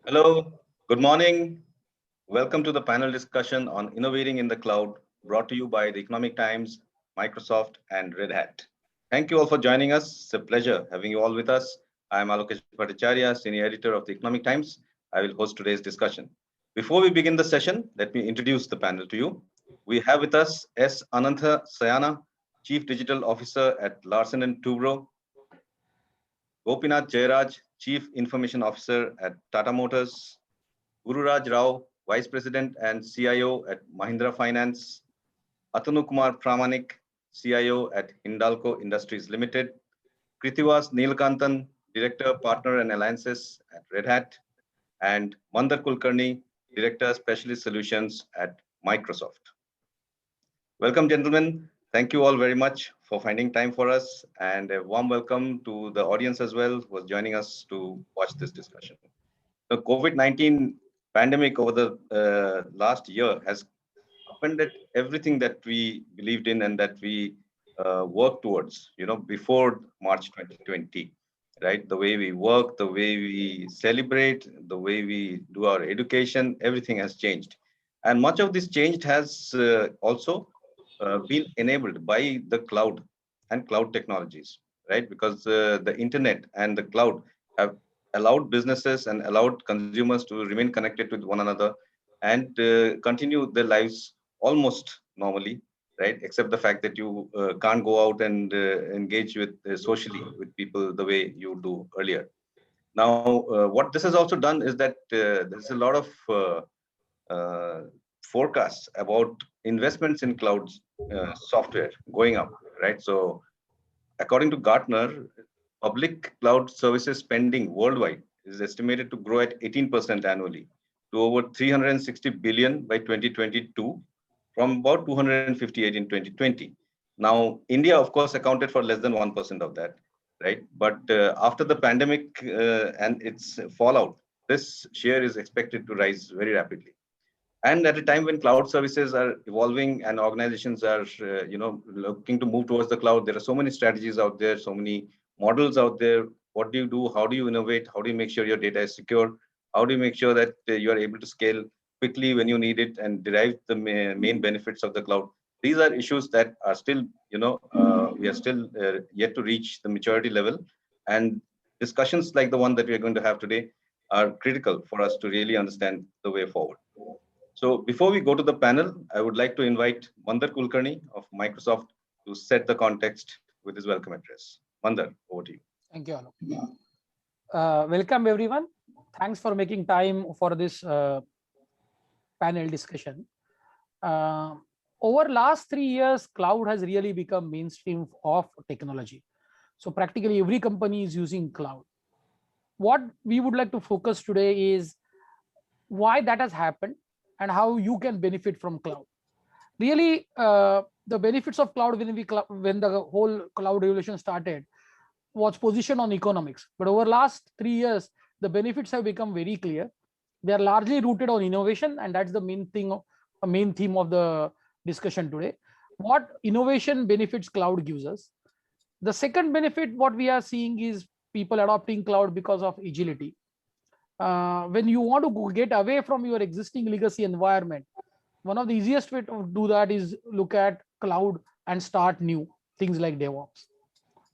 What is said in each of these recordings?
Hello, good morning. Welcome to the panel discussion on innovating in the cloud, brought to you by the Economic Times, Microsoft, and Red Hat. Thank you all for joining us. It's a pleasure having you all with us. I am Alokesh Bhattacharya, Senior Editor of the Economic Times. I will host today's discussion. Before we begin the session, let me introduce the panel to you. We have with us S. Anantha Sayana, Chief Digital Officer at Larsen& and Toubro, Gopinath Jayaraj, Chief Information Officer at Tata Motors, Gururaj Rao, Vice President and CIO at Mahindra Finance, Atanu Kumar Pramanik, CIO at Hindalco Industries Limited, Krithivas Neelakantan, Director, Partner and Alliances at Red Hat, and Mandar Kulkarni, Director, Specialist Solutions at Microsoft. Welcome, gentlemen. Thank you all very much for finding time for us, and a warm welcome to the audience as well who was joining us to watch this discussion. The COVID-19 pandemic over the last year has upended everything that we believed in and that we worked towards, before March 2020, right? The way we work, the way we celebrate, the way we do our education, everything has changed. And much of this change has also been enabled by the cloud and cloud technologies, right? Because the internet and the cloud have allowed businesses and allowed consumers to remain connected with one another and continue their lives almost normally, right? Except the fact that you can't go out and engage with socially with people the way you do earlier. Now, what this has also done is that there's a lot of uh, forecasts about investments in cloud software going up, right? So, according to Gartner, public cloud services spending worldwide is estimated to grow at 18% annually to over 360 billion by 2022 from about 258 in 2020. Now, India, of course, accounted for less than 1% of that, right? But after the pandemic and its fallout, this share is expected to rise very rapidly. And at a time when cloud services are evolving and organizations are looking to move towards the cloud, there are so many strategies out there, so many models out there. What do you do? How do you innovate? How do you make sure your data is secure? How do you make sure that you are able to scale quickly when you need it and derive the main benefits of the cloud? These are issues that are still, we are still yet to reach the maturity level, and discussions like the one that we are going to have today are critical for us to really understand the way forward. So before we go to the panel, I would like to invite Mandar Kulkarni of Microsoft to set the context with his welcome address. Mandar, over to you. Thank you, Alok. Welcome, everyone. Thanks for making time for this panel discussion. Uh, Over last 3 years, cloud has really become mainstream of technology. So practically every company is using cloud. What we would like to focus today is why that has happened and how you can benefit from cloud. Really, the benefits of cloud when the whole cloud revolution started was positioned on economics. But over last 3 years, the benefits have become very clear. They are largely rooted on innovation, and that's the main theme of the discussion today. What innovation benefits cloud gives us. The second benefit, what we are seeing is people adopting cloud because of agility. When you want to get away from your existing legacy environment, one of the easiest way to do that is look at cloud and start new things like DevOps.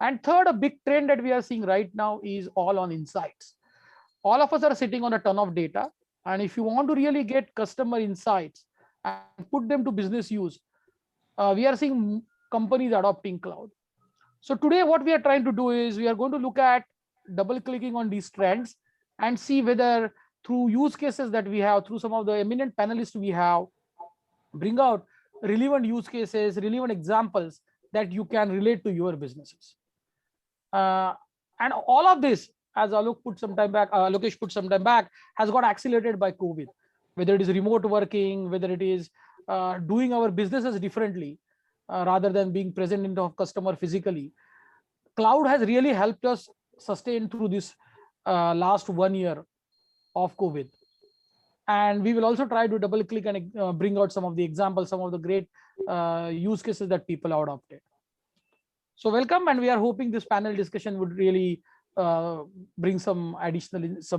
And third, a big trend that we are seeing right now is all on insights. All of us are sitting on a ton of data, and if you want to really get customer insights and put them to business use, we are seeing companies adopting cloud. So today what we are trying to do is we are going to look at double clicking on these trends and see whether through use cases that we have, through some of the eminent panelists we have, bring out relevant use cases, relevant examples that you can relate to your businesses. And all of this, as Lokesh put some time back, has got accelerated by COVID. Whether it is remote working, whether it is doing our businesses differently rather than being present in the customer physically, cloud has really helped us sustain through this last 1 year of COVID. And we will also try to double click and bring out some of the examples, some of the great use cases that people have adopted. So welcome, and we are hoping this panel discussion would really bring some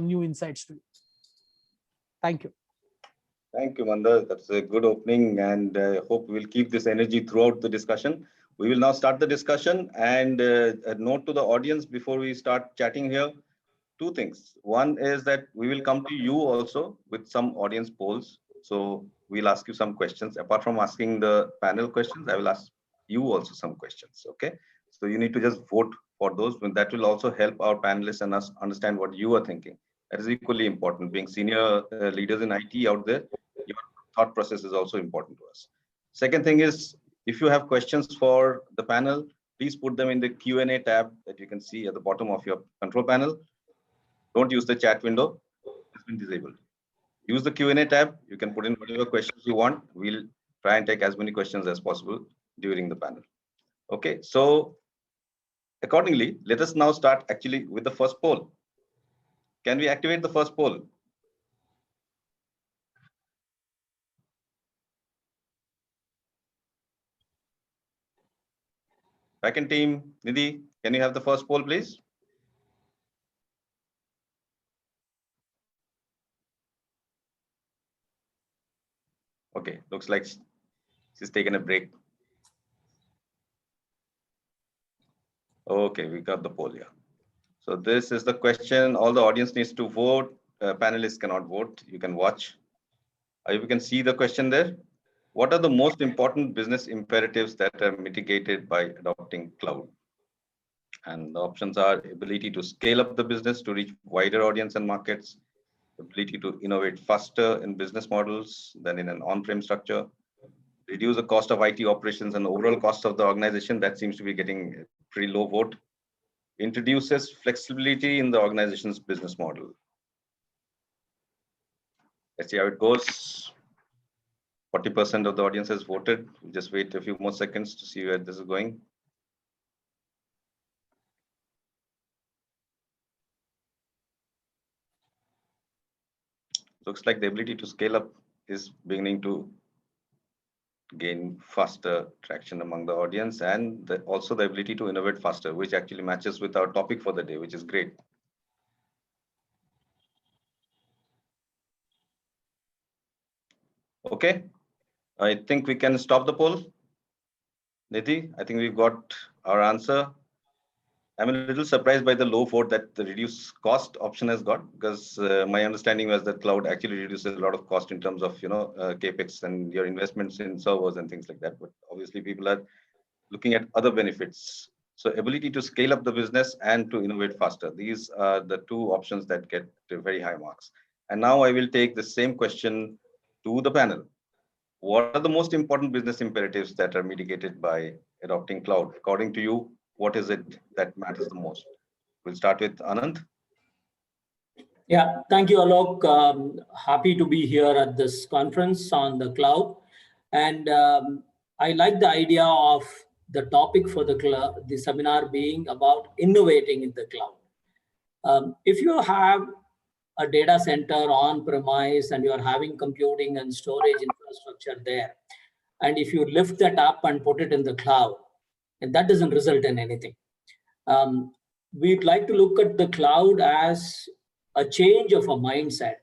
new insights to you. Thank you. Thank you, Mandar. That's a good opening, and hope we'll keep this energy throughout the discussion. We will now start the discussion, and a note to the audience before we start chatting here. Two things. One is that we will come to you also with some audience polls. So we'll ask you some questions. Apart from asking the panel questions, I will ask you also some questions. Okay. So you need to just vote for those. That will also help our panelists and us understand what you are thinking. That is equally important. Being senior leaders in IT out there, your thought process is also important to us. Second thing is, if you have questions for the panel, please put them in the Q&A tab that you can see at the bottom of your control panel. Don't use the chat window. It's been disabled. Use the Q&A tab. You can put in whatever questions you want. We'll try and take as many questions as possible during the panel. Okay, so accordingly, let us now start actually with the first poll. Can we activate the first poll? Backend team, Nidhi, can you have the first poll, please? Okay, looks like she's taken a break. Okay, we got the poll here. So this is the question. All the audience needs to vote. Panelists cannot vote. You can watch. You can see the question there. What are the most important business imperatives that are mitigated by adopting cloud? And the options are ability to scale up the business to reach wider audience and markets, ability to innovate faster in business models than in an on-prem structure, reduce the cost of IT operations and overall cost of the organization. That seems to be getting a pretty low vote. Introduces flexibility in the organization's business model. Let's see how it goes. 40% of the audience has voted. We'll just wait a few more seconds to see where this is going. Looks like the ability to scale up is beginning to gain faster traction among the audience, and also the ability to innovate faster, which actually matches with our topic for the day, which is great. Okay, I think we can stop the poll. Nidhi, I think we've got our answer. I'm a little surprised by the low vote that the reduced cost option has got, because my understanding was that cloud actually reduces a lot of cost in terms of capex and your investments in servers and things like that. But obviously, people are looking at other benefits. So ability to scale up the business and to innovate faster. These are the two options that get very high marks. And now I will take the same question to the panel. What are the most important business imperatives that are mitigated by adopting cloud? According to you, what is it that matters the most? We'll start with Anand. Yeah, thank you, Alok. Happy to be here at this conference on the cloud. And I like the idea of the topic for the seminar being about innovating in the cloud. If you have a data center on premise and you are having computing and storage infrastructure there, and if you lift that up and put it in the cloud, and that doesn't result in anything. We'd like to look at the cloud as a change of a mindset.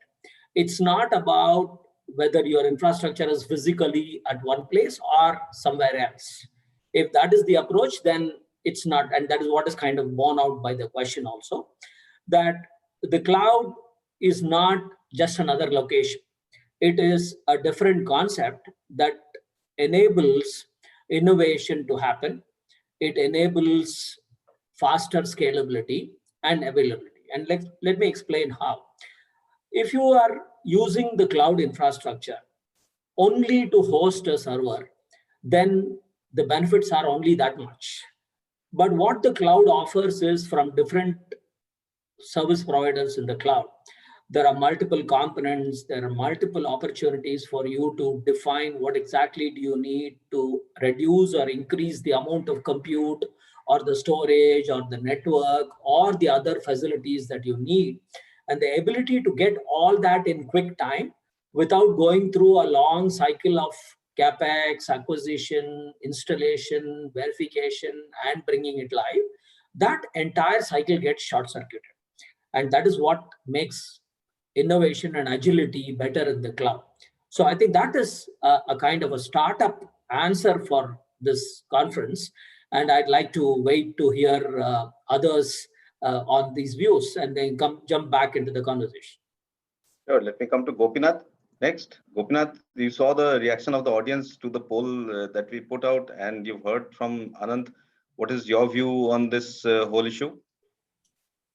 It's not about whether your infrastructure is physically at one place or somewhere else. If that is the approach, then it's not, and that is what is kind of borne out by the question also, that the cloud is not just another location. It is a different concept that enables innovation to happen. It enables faster scalability and availability. And let me explain how. If you are using the cloud infrastructure only to host a server, then the benefits are only that much. But what the cloud offers is from different service providers in the cloud. There are multiple components, there are multiple opportunities for you to define what exactly do you need to reduce or increase the amount of compute or the storage or the network or the other facilities that you need. And the ability to get all that in quick time without going through a long cycle of CapEx, acquisition, installation, verification, and bringing it live, that entire cycle gets short-circuited. And that is what makes innovation and agility better in the cloud. So I think that is a kind of a startup answer for this conference. And I'd like to wait to hear others on these views and then jump back into the conversation. Sure, let me come to Gopinath next. Gopinath, you saw the reaction of the audience to the poll that we put out, and you've heard from Anand. What is your view on this whole issue?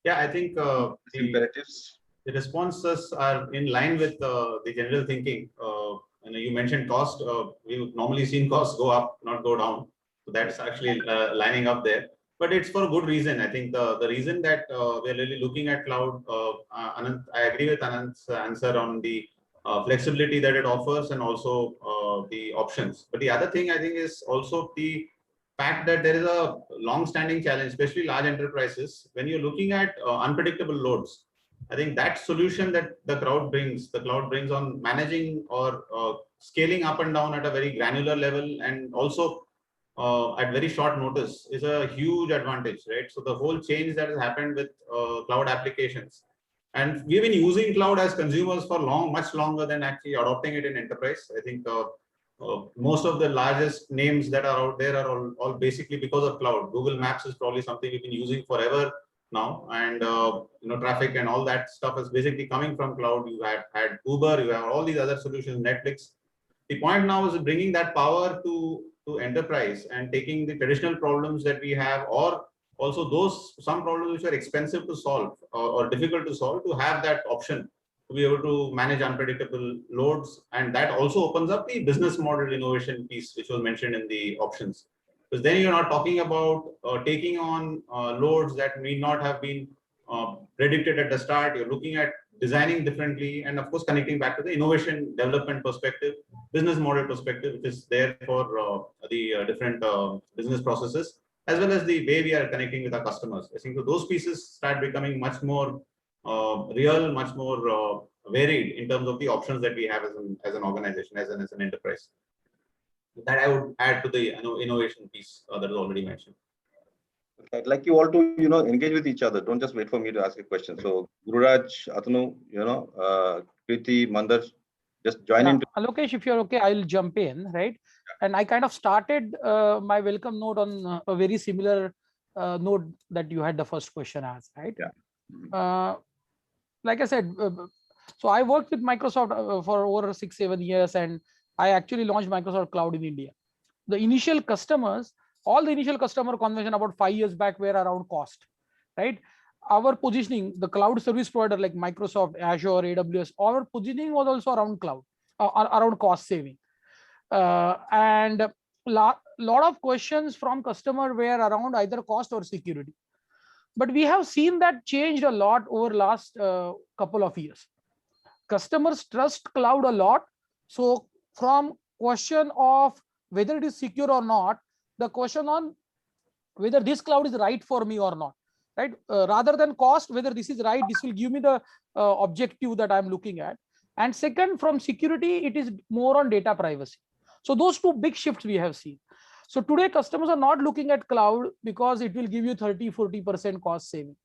Yeah, I think imperatives. The responses are in line with the general thinking. You mentioned cost. We've normally seen costs go up, not go down. So that's actually lining up there. But it's for a good reason. I think the reason that we're really looking at cloud, Anand, I agree with Anand's answer on the flexibility that it offers and also the options. But the other thing I think is also the fact that there is a long-standing challenge, especially large enterprises, when you're looking at unpredictable loads. I think that solution that the cloud brings on managing or scaling up and down at a very granular level and also at very short notice is a huge advantage, right? So the whole change that has happened with cloud applications, and we've been using cloud as consumers for much longer than actually adopting it in enterprise. I think most of the largest names that are out there are all basically because of cloud. Google Maps is probably something we've been using forever now, and traffic and all that stuff is basically coming from cloud. You had Uber, you have all these other solutions, Netflix. The point now is bringing that power to enterprise and taking the traditional problems that we have, or also some problems which are expensive to solve or difficult to solve, to have that option to be able to manage unpredictable loads. And that also opens up the business model innovation piece, which was mentioned in the options. Because then you're not talking about taking on loads that may not have been predicted at the start. You're looking at designing differently, and of course connecting back to the innovation development perspective, business model perspective, which is there for the different business processes, as well as the way we are connecting with our customers. I think those pieces start becoming much more real, much more varied in terms of the options that we have as an organization, as an enterprise. That I would add to the innovation piece that was already mentioned. I'd like you all to engage with each other. Don't just wait for me to ask a question. So Gururaj, Atanu, Kriti, Mandar, just join in. Lokesh, if you're okay, I'll jump in, right? And I kind of started my welcome note on a very similar note that you had the first question as, right? Yeah. Like I said, so I worked with Microsoft for over 6-7 years, and I actually launched Microsoft Cloud in India. The initial customers, all the initial customer conversation about 5 years back were around cost, right? Our positioning, the cloud service provider like Microsoft, Azure, AWS, our positioning was also around cloud, around cost saving. And a lot of questions from customer were around either cost or security. But we have seen that changed a lot over last couple of years. Customers trust cloud a lot. So from question of whether it is secure or not, the question on whether this cloud is right for me or not, right? Rather than cost, whether this is right, this will give me the objective that I'm looking at. And second, from security, it is more on data privacy. So those two big shifts we have seen. So today customers are not looking at cloud because it will give you 30-40% cost saving.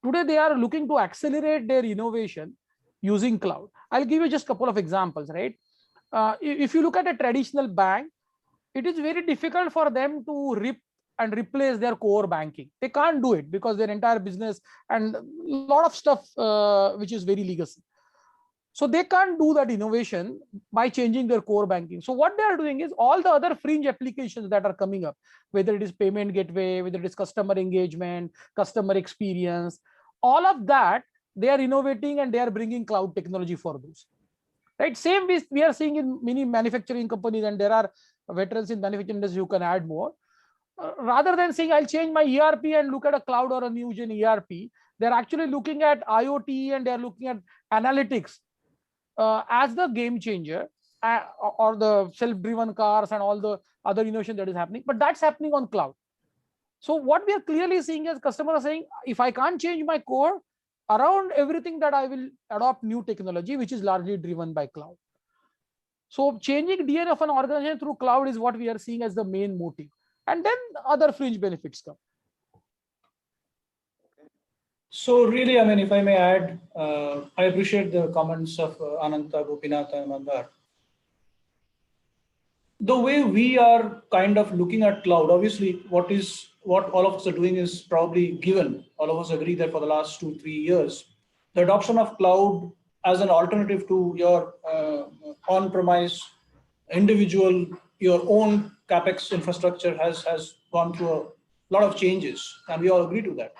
Today they are looking to accelerate their innovation using cloud. I'll give you just a couple of examples, right? If you look at a traditional bank, it is very difficult for them to rip and replace their core banking. They can't do it because their entire business and a lot of stuff which is very legacy. So they can't do that innovation by changing their core banking. So what they are doing is all the other fringe applications that are coming up, whether it is payment gateway, whether it is customer engagement, customer experience, all of that, they are innovating and they are bringing cloud technology for those. Right? Same we are seeing in many manufacturing companies, and there are veterans in manufacturing industry who can add more. Rather than saying I'll change my ERP and look at a cloud or a new gen ERP, they're actually looking at IoT and they're looking at analytics as the game changer, or the self-driven cars and all the other innovation that is happening. But that's happening on cloud. So what we are clearly seeing is customers are saying, if I can't change my core, around everything that I will adopt new technology, which is largely driven by cloud. So changing DNA of an organization through cloud is what we are seeing as the main motive. And then other fringe benefits come. So really, I mean, if I may add, I appreciate the comments of Ananta, Gopinath, and Mandar. The way we are kind of looking at cloud, obviously, what all of us are doing is probably given. All of us agree that for the last 2-3 years, the adoption of cloud as an alternative to your on-premise individual, your own capex infrastructure has gone through a lot of changes, and we all agree to that.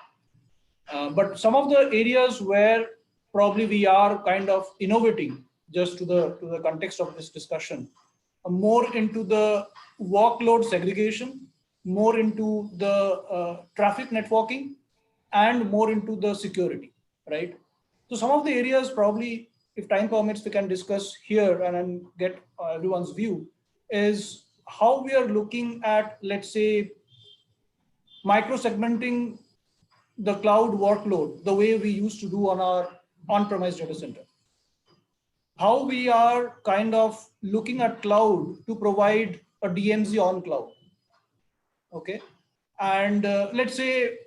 But some of the areas where probably we are kind of innovating, just to the context of this discussion, more into the workload segregation, more into the traffic networking, and more into the security, right? So some of the areas probably, if time permits, we can discuss here and then get everyone's view, is how we are looking at, let's say, micro-segmenting the cloud workload the way we used to do on our on-premise data center. How we are kind of looking at cloud to provide a DMZ on cloud. Okay. And let's say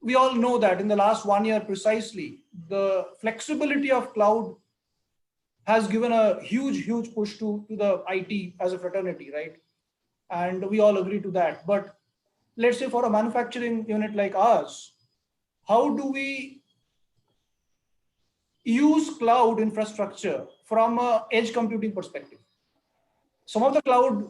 we all know that in the last 1 year precisely, the flexibility of cloud has given a huge push to the IT as a fraternity, right? And we all agree to that. But let's say for a manufacturing unit like ours, how do we use cloud infrastructure from an edge computing perspective? Some of the cloud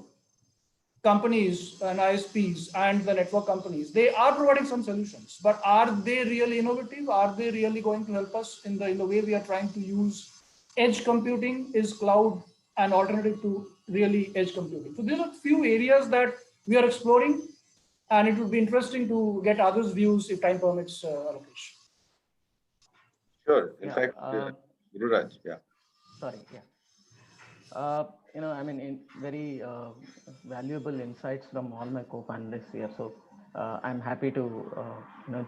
companies and ISPs and the network companies, they are providing some solutions, but are they really innovative? Are they really going to help us in the way we are trying to use edge computing? Is cloud an alternative to really edge computing? So these are a few areas that we are exploring, and it would be interesting to get others' views if time permits, Alokesh. Sure. In fact, Gururaj, yeah. Sorry, yeah. I mean, very valuable insights from all my co-panelists here. So I'm happy to,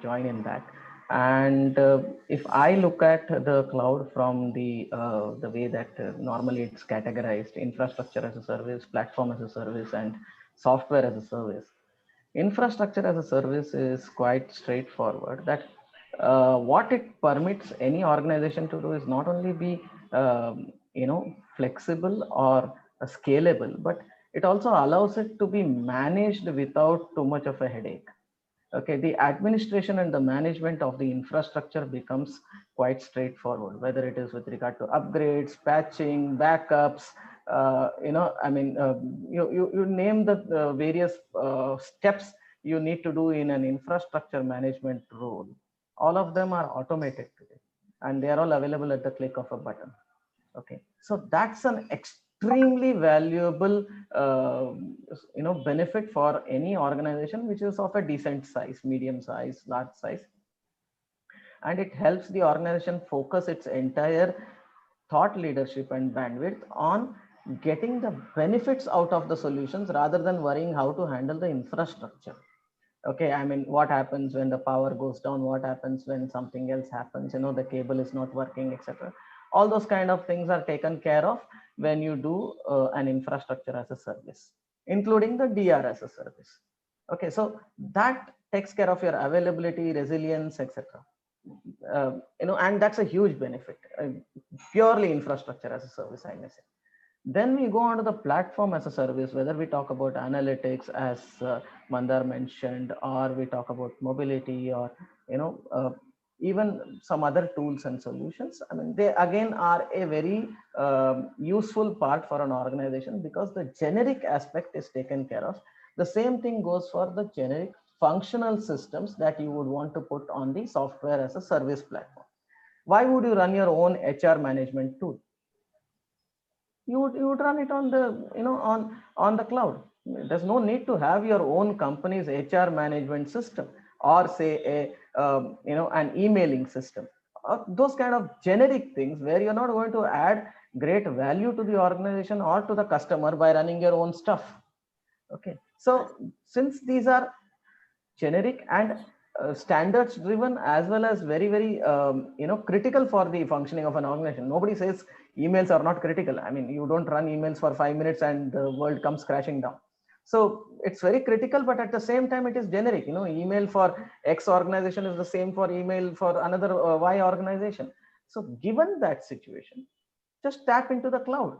join in that. And if I look at the cloud from the way that normally it's categorized, infrastructure as a service, platform as a service, and software as a service. Infrastructure as a service is quite straightforward. That what it permits any organization to do is not only be flexible or scalable, but it also allows it to be managed without too much of a headache. Okay, the administration and the management of the infrastructure becomes quite straightforward, whether it is with regard to upgrades, patching, backups. You name the various steps you need to do in an infrastructure management role. All of them are automated today, and they are all available at the click of a button. Okay, so that's an extremely valuable benefit for any organization which is of a decent size, medium size, large size, and it helps the organization focus its entire thought leadership and bandwidth on getting the benefits out of the solutions rather than worrying how to handle the infrastructure. Okay, I mean, what happens when the power goes down, what happens when something else happens, the cable is not working, etc. All those kind of things are taken care of when you do an infrastructure as a service, including the DR as a service. Okay, so that takes care of your availability, resilience, etc. And that's a huge benefit, purely infrastructure as a service, I may say. Then we go on to the platform as a service, whether we talk about analytics, as Mandar mentioned, or we talk about mobility, or even some other tools and solutions. I mean, they again are a very useful part for an organization because the generic aspect is taken care of. The same thing goes for the generic functional systems that you would want to put on the software as a service platform. Why would you run your own HR management tool? You would run it on the on the cloud. There's no need to have your own company's HR management system, or say an emailing system. Those kind of generic things where you're not going to add great value to the organization or to the customer by running your own stuff. Okay, so since these are generic and standards driven, as well as very critical for the functioning of an organization. Nobody says emails are not critical. I mean, you don't run emails for 5 minutes and the world comes crashing down. So it's very critical, but at the same time, it is generic. Email for X organization is the same for email for another Y organization. So given that situation, just tap into the cloud.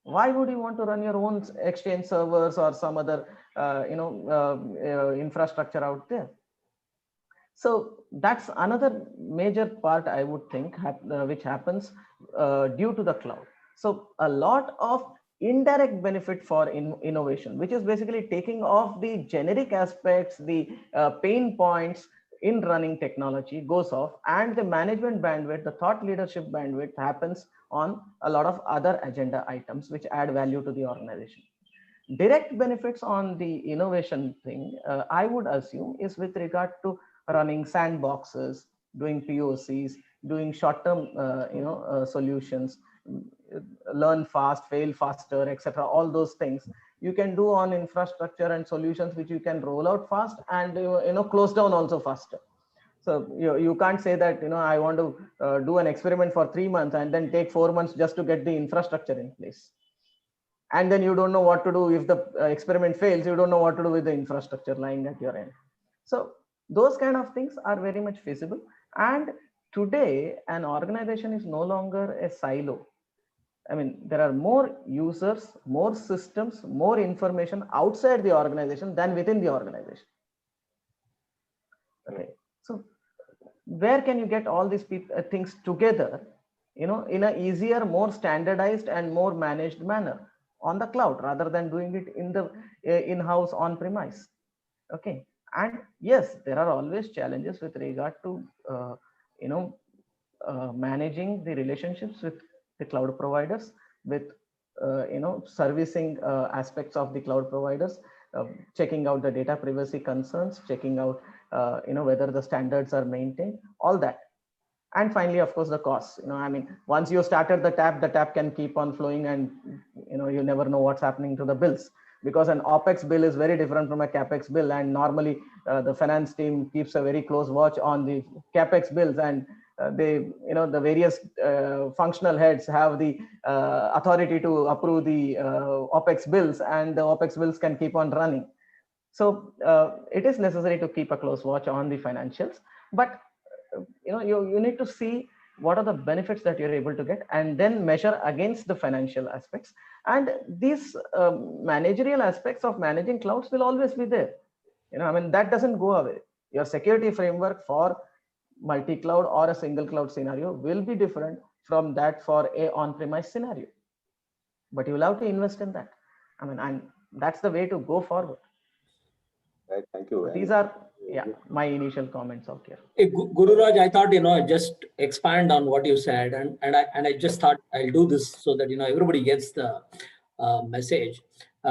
Why would you want to run your own Exchange servers or some other infrastructure out there? So that's another major part, I would think, which happens due to the cloud. So a lot of indirect benefit for innovation, which is basically taking off the generic aspects, the pain points in running technology goes off, and the management bandwidth, the thought leadership bandwidth happens on a lot of other agenda items which add value to the organization. Direct benefits on the innovation thing, I would assume, is with regard to running sandboxes, doing POCs, doing short-term solutions, learn fast, fail faster, etc. All those things you can do on infrastructure and solutions which you can roll out fast and close down also faster. So you can't say that I want to do an experiment for 3 months and then take 4 months just to get the infrastructure in place. And then you don't know what to do if the experiment fails. You don't know what to do with the infrastructure lying at your end. So those kind of things are very much feasible. And today, an organization is no longer a silo. I mean, there are more users, more systems, more information outside the organization than within the organization. Okay, so where can you get all these things together, in an easier, more standardized and more managed manner on the cloud rather than doing it in the in-house on-premise? Okay, and yes, there are always challenges with regard to managing the relationships with the cloud providers, with servicing aspects of the cloud providers, checking out the data privacy concerns, checking out whether the standards are maintained, all that. And finally, of course, the costs. I mean, once you started the tap can keep on flowing, and you never know what's happening to the bills, because an OPEX bill is very different from a CAPEX bill. And normally the finance team keeps a very close watch on the CAPEX bills, and they, the various functional heads have the authority to approve the OPEX bills, and the OPEX bills can keep on running. So it is necessary to keep a close watch on the financials, but you need to see what are the benefits that you're able to get, and then measure against the financial aspects. And these managerial aspects of managing clouds will always be there. I mean, that doesn't go away. Your security framework for multi-cloud or a single cloud scenario will be different from that for a on-premise scenario, but you will have to invest in that. I mean, and that's the way to go forward. Right, thank you. These are my initial comments out here. Hey, Gururaj, I thought just expand on what you said, and I just thought I'll do this so that everybody gets the message.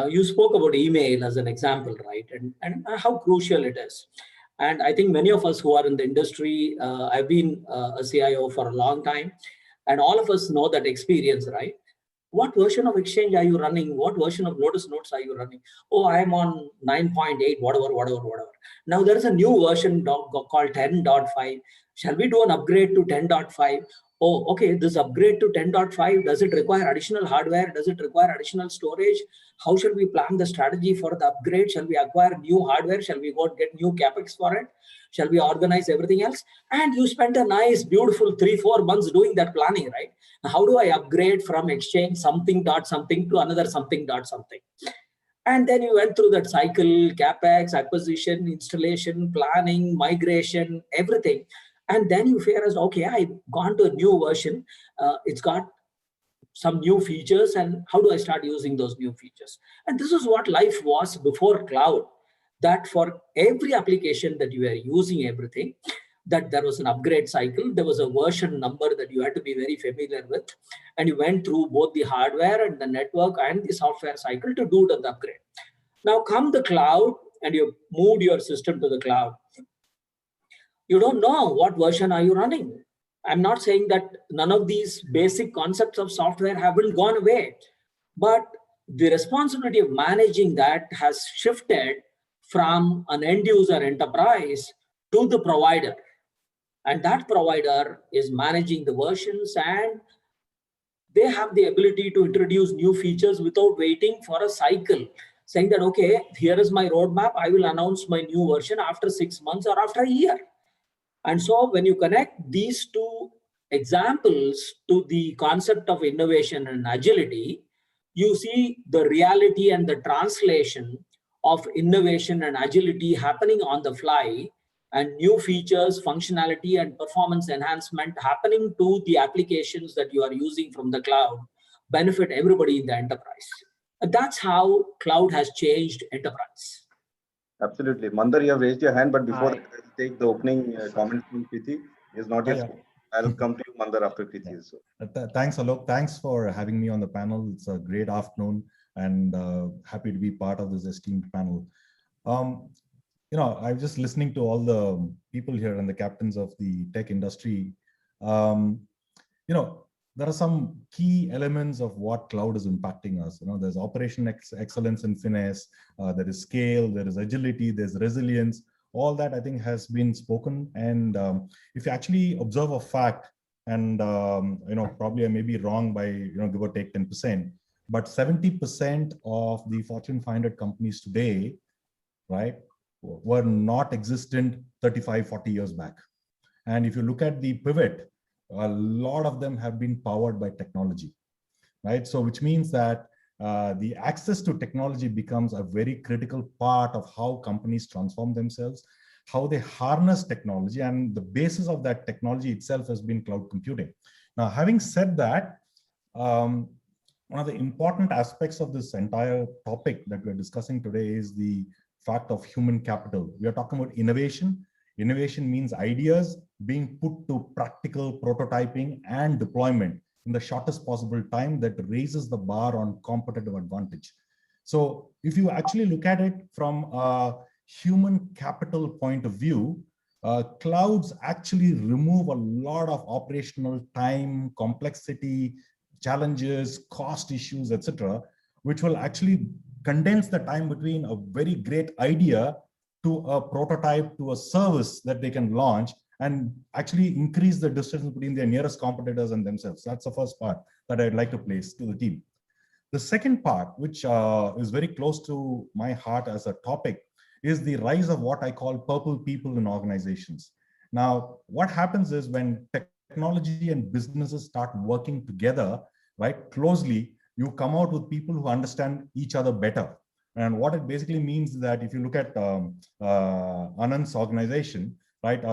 You spoke about email as an example, right? And how crucial it is. And I think many of us who are in the industry, I've been a CIO for a long time, and all of us know that experience, right? What version of Exchange are you running? What version of Lotus Notes are you running? Oh, I'm on 9.8, whatever. Now there is a new version called 10.5. Shall we do an upgrade to 10.5? Oh, okay, this upgrade to 10.5, does it require additional hardware? Does it require additional storage? How shall we plan the strategy for the upgrade? Shall we acquire new hardware? Shall we go get new CapEx for it? Shall we organize everything else? And you spent a nice, beautiful 3-4 months doing that planning, right? Now, how do I upgrade from Exchange something to another something. And then you went through that cycle, CapEx, acquisition, installation, planning, migration, everything. And then you figure out, okay, I've gone to a new version. It's got some new features, and how do I start using those new features? And this is what life was before cloud, that for every application that you are using everything, that there was an upgrade cycle. There was a version number that you had to be very familiar with. And you went through both the hardware and the network and the software cycle to do the upgrade. Now come the cloud, and you moved your system to the cloud. You don't know what version are you running. I'm not saying that none of these basic concepts of software haven't gone away, but the responsibility of managing that has shifted from an end user enterprise to the provider. And that provider is managing the versions, and they have the ability to introduce new features without waiting for a cycle. saying that, okay, here is my roadmap. I will announce my new version after 6 months or after a year. And so when you connect these two examples to the concept of innovation and agility, you see the reality and the translation of innovation and agility happening on the fly, and new features, functionality, and performance enhancement happening to the applications that you are using from the cloud benefit everybody in the enterprise. And that's how cloud has changed enterprise. Absolutely. Mandar, you have raised your hand, but before Hi. that, I'll take the opening comments from Preeti. He is not yet. Yeah. I'll come to you, Mandar, after Preeti. So. Thanks, Alok. Thanks for having me on the panel. It's a great afternoon, and happy to be part of this esteemed panel. I'm just listening to all the people here and the captains of the tech industry. There are some key elements of what cloud is impacting us. There's operation excellence and finesse, there is scale, there is agility, there's resilience. All that I think has been spoken. And if you actually observe a fact, and probably I may be wrong by give or take 10%, but 70% of the Fortune 500 companies today, right, were not existent 35, 40 years back. And if you look at the pivot, a lot of them have been powered by technology, right? So which means that the access to technology becomes a very critical part of how companies transform themselves, how they harness technology, and the basis of that technology itself has been cloud computing. Now, having said that, one of the important aspects of this entire topic that we're discussing today is the fact of human capital. We are talking about innovation. Innovation means ideas being put to practical prototyping and deployment in the shortest possible time that raises the bar on competitive advantage. So if you actually look at it from a human capital point of view, clouds actually remove a lot of operational time, complexity, challenges, cost issues, etc., which will actually condense the time between a very great idea to a prototype, to a service that they can launch, and actually increase the distance between their nearest competitors and themselves. That's the first part that I'd like to place to the team. The second part, which is very close to my heart as a topic, is the rise of what I call purple people in organizations. Now, what happens is when technology and businesses start working together, right, closely, you come out with people who understand each other better. And what it basically means is that if you look at Anand's organization, right,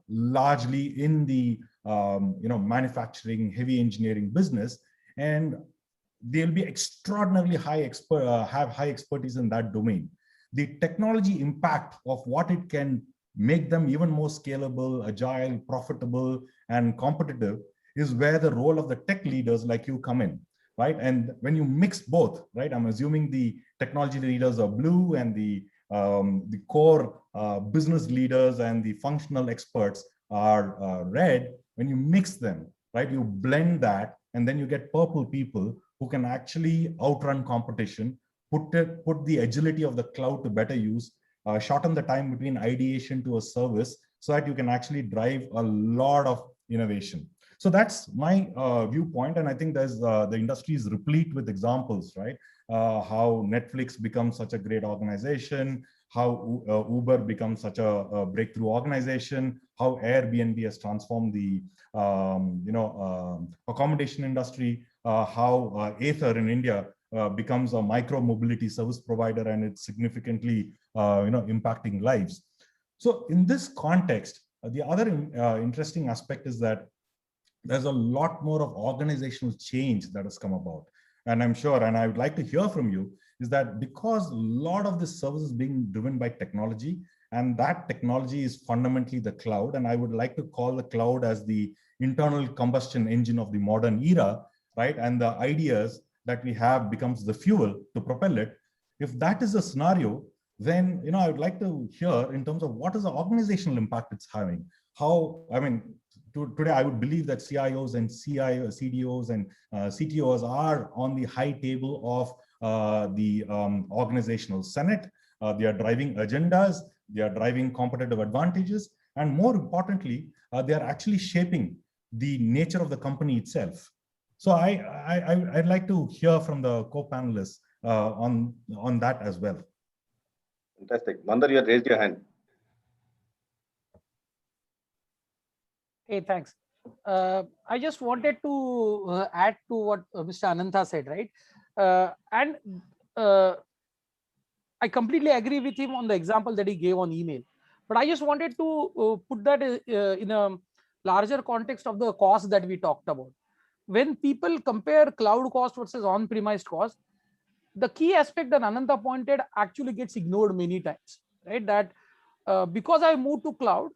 largely in the manufacturing, heavy engineering business, and they'll be extraordinarily have high expertise in that domain. The technology impact of what it can make them even more scalable, agile, profitable, and competitive is where the role of the tech leaders like you come in. Right, and when you mix both, right, I'm assuming the technology leaders are blue and the core business leaders and the functional experts are red. When you mix them, right, you blend that, and then you get purple people who can actually outrun competition, put the agility of the cloud to better use, shorten the time between ideation to a service, so that you can actually drive a lot of innovation. So that's my viewpoint, and I think there's the industry is replete with examples, right? How Netflix becomes such a great organization, how Uber becomes such a breakthrough organization, how Airbnb has transformed the accommodation industry, how Ather in India becomes a micro mobility service provider, and it's significantly impacting lives. So in this context, the other interesting aspect is that there's a lot more of organizational change that has come about. And I'm sure, and I would like to hear from you, is that because a lot of this service is being driven by technology, and that technology is fundamentally the cloud, and I would like to call the cloud as the internal combustion engine of the modern era, right? And the ideas that we have becomes the fuel to propel it. If that is the scenario, then I would like to hear in terms of what is the organizational impact it's having. How, I mean, today, I would believe that CIOs and CDOs and CTOs are on the high table of the organizational senate. They are driving agendas, they are driving competitive advantages, and more importantly, they are actually shaping the nature of the company itself. So I'd like to hear from the co-panelists on that as well. Fantastic. Mandar, you had raised your hand. Hey, thanks. I just wanted to add to what Mr. Anantha said, right? And I completely agree with him on the example that he gave on email. But I just wanted to put that in a larger context of the cost that we talked about. When people compare cloud cost versus on-premise cost, the key aspect that Anantha pointed actually gets ignored many times, right? That because I moved to cloud,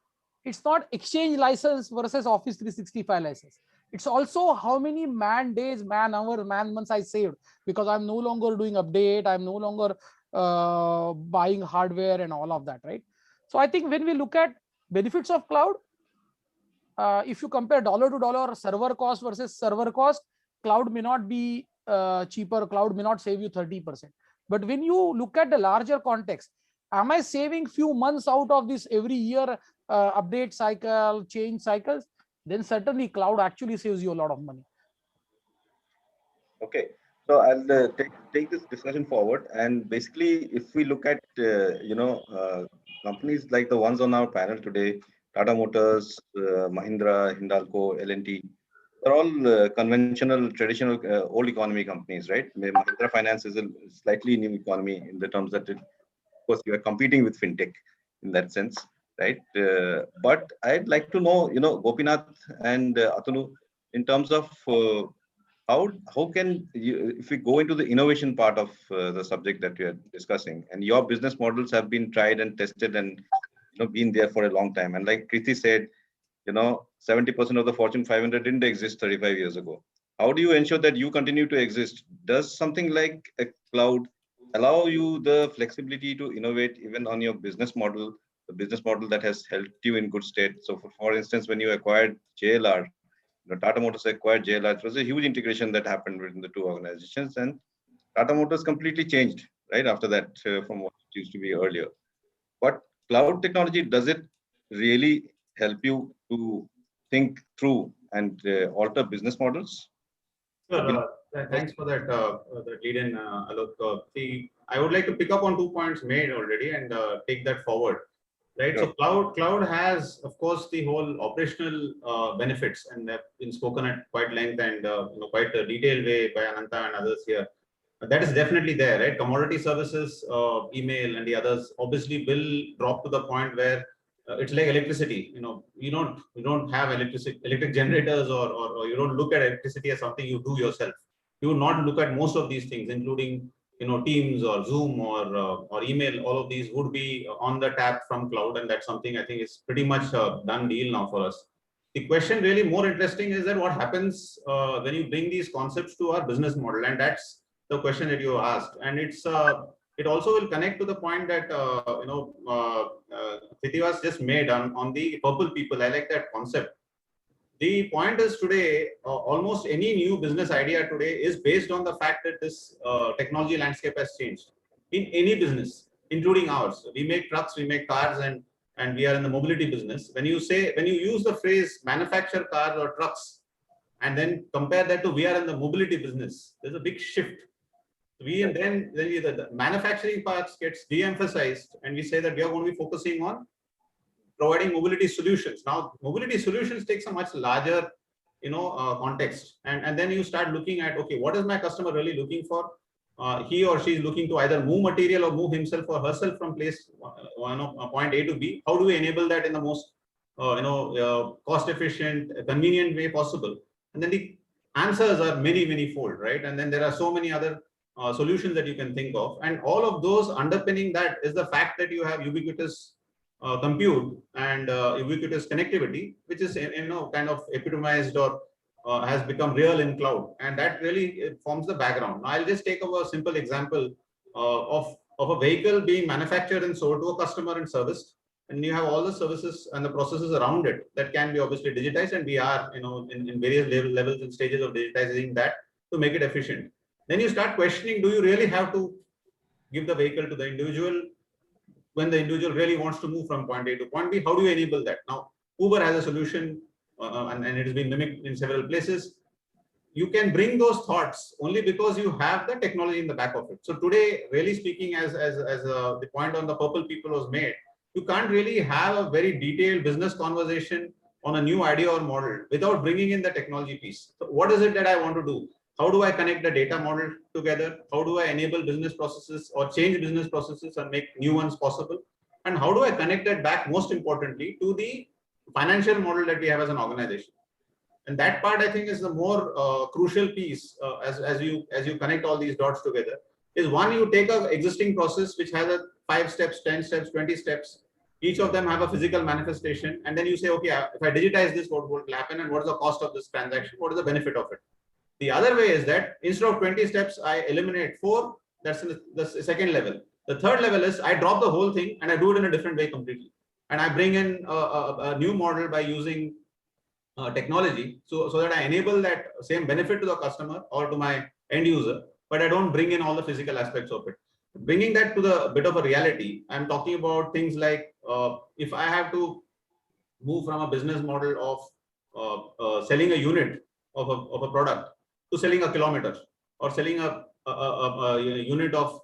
it's not Exchange license versus Office 365 license. It's also how many man days, man hour, man months I saved, because I'm no longer doing update, I'm no longer buying hardware and all of that, right? So I think when we look at benefits of cloud, if you compare dollar to dollar server cost versus server cost, cloud may not be cheaper, cloud may not save you 30%. But when you look at the larger context, am I saving few months out of this every year update cycle, change cycles? Then certainly cloud actually saves you a lot of money. Okay, so I'll take this discussion forward. And basically, if we look at companies like the ones on our panel today, Tata Motors, Mahindra, Hindalco, L&T, they're all conventional, traditional, old economy companies, right? Mahindra Finance is a slightly new economy in the terms that, of course, you are competing with fintech in that sense, right? But I'd like to know, Gopinath and Atanu, in terms of how can you, if we go into the innovation part of the subject that we are discussing, and your business models have been tried and tested and been there for a long time, and like Kriti said, 70% of the Fortune 500 didn't exist 35 years ago. How do you ensure that you continue to exist? Does something like a cloud allow you the flexibility to innovate even on your business model, the business model that has helped you in good state? So for instance, when you acquired JLR, Tata Motors acquired JLR, it was a huge integration that happened within the two organizations, and Tata Motors completely changed right after that from what it used to be earlier. But cloud technology, does it really help you to think through and alter business models? Sure, thanks for that lead-in, Alok. I would like to pick up on 2 points made already and take that forward. Right. Sure. So cloud has, of course, the whole operational benefits, and they've been spoken at quite length and quite a detailed way by Anantha and others here. That is definitely there, right? Commodity services, email, and the others obviously will drop to the point where it's like electricity. You don't have electric generators, or you don't look at electricity as something you do yourself. You will not look at most of these things, including Teams or Zoom or email. All of these would be on the tap from cloud, and that's something I think is pretty much a done deal now for us. The question really more interesting is that what happens when you bring these concepts to our business model, and that's the question that you asked. And it also will connect to the point that Prithivas just made on the purple people. I like that concept. The point is today, almost any new business idea today is based on the fact that this technology landscape has changed in any business, including ours. We make trucks, we make cars, and we are in the mobility business. When you use the phrase manufacture cars or trucks, and then compare that to we are in the mobility business, there's a big shift. Then the manufacturing parts gets de-emphasized, and we say that we are going to be focusing on providing mobility solutions. Now, mobility solutions takes a much larger, context, and then you start looking at, okay, what is my customer really looking for? He or she is looking to either move material or move himself or herself from place point A to B. How do we enable that in the most cost-efficient, convenient way possible? And then the answers are many fold, right? And then there are so many other solutions that you can think of, and all of those underpinning that is the fact that you have ubiquitous compute and ubiquitous connectivity, which is kind of epitomized or has become real in cloud, and that really forms the background. Now, I'll just take a simple example of a vehicle being manufactured and sold to a customer and serviced, and you have all the services and the processes around it that can be obviously digitized, and we are in various levels and stages of digitizing that to make it efficient. Then you start questioning, do you really have to give the vehicle to the individual when the individual really wants to move from point A to point B? How do you enable that? Now, Uber has a solution, and it has been mimicked in several places. you can bring those thoughts only because you have the technology in the back of it. So today, really speaking, as the point on the purple people was made, you can't really have a very detailed business conversation on a new idea or model without bringing in the technology piece. So what is it that I want to do? How do I connect the data model together? How do I enable business processes or change business processes and make new ones possible? And how do I connect that back, most importantly, to the financial model that we have as an organization? And that part, I think, is the more crucial piece as you connect all these dots together. Is one, you take an existing process which has a 5 steps, 10 steps, 20 steps. Each of them have a physical manifestation, and then you say, okay, if I digitize this, what will happen, and what is the cost of this transaction? What is the benefit of it? The other way is that instead of 20 steps, I eliminate 4. That's the second level. The third level is I drop the whole thing and I do it in a different way completely, and I bring in a new model by using technology, so that I enable that same benefit to the customer or to my end user, but I don't bring in all the physical aspects of it. Bringing that to the bit of a reality, I'm talking about things like if I have to move from a business model of selling a unit of a product to selling a kilometer, or selling a unit of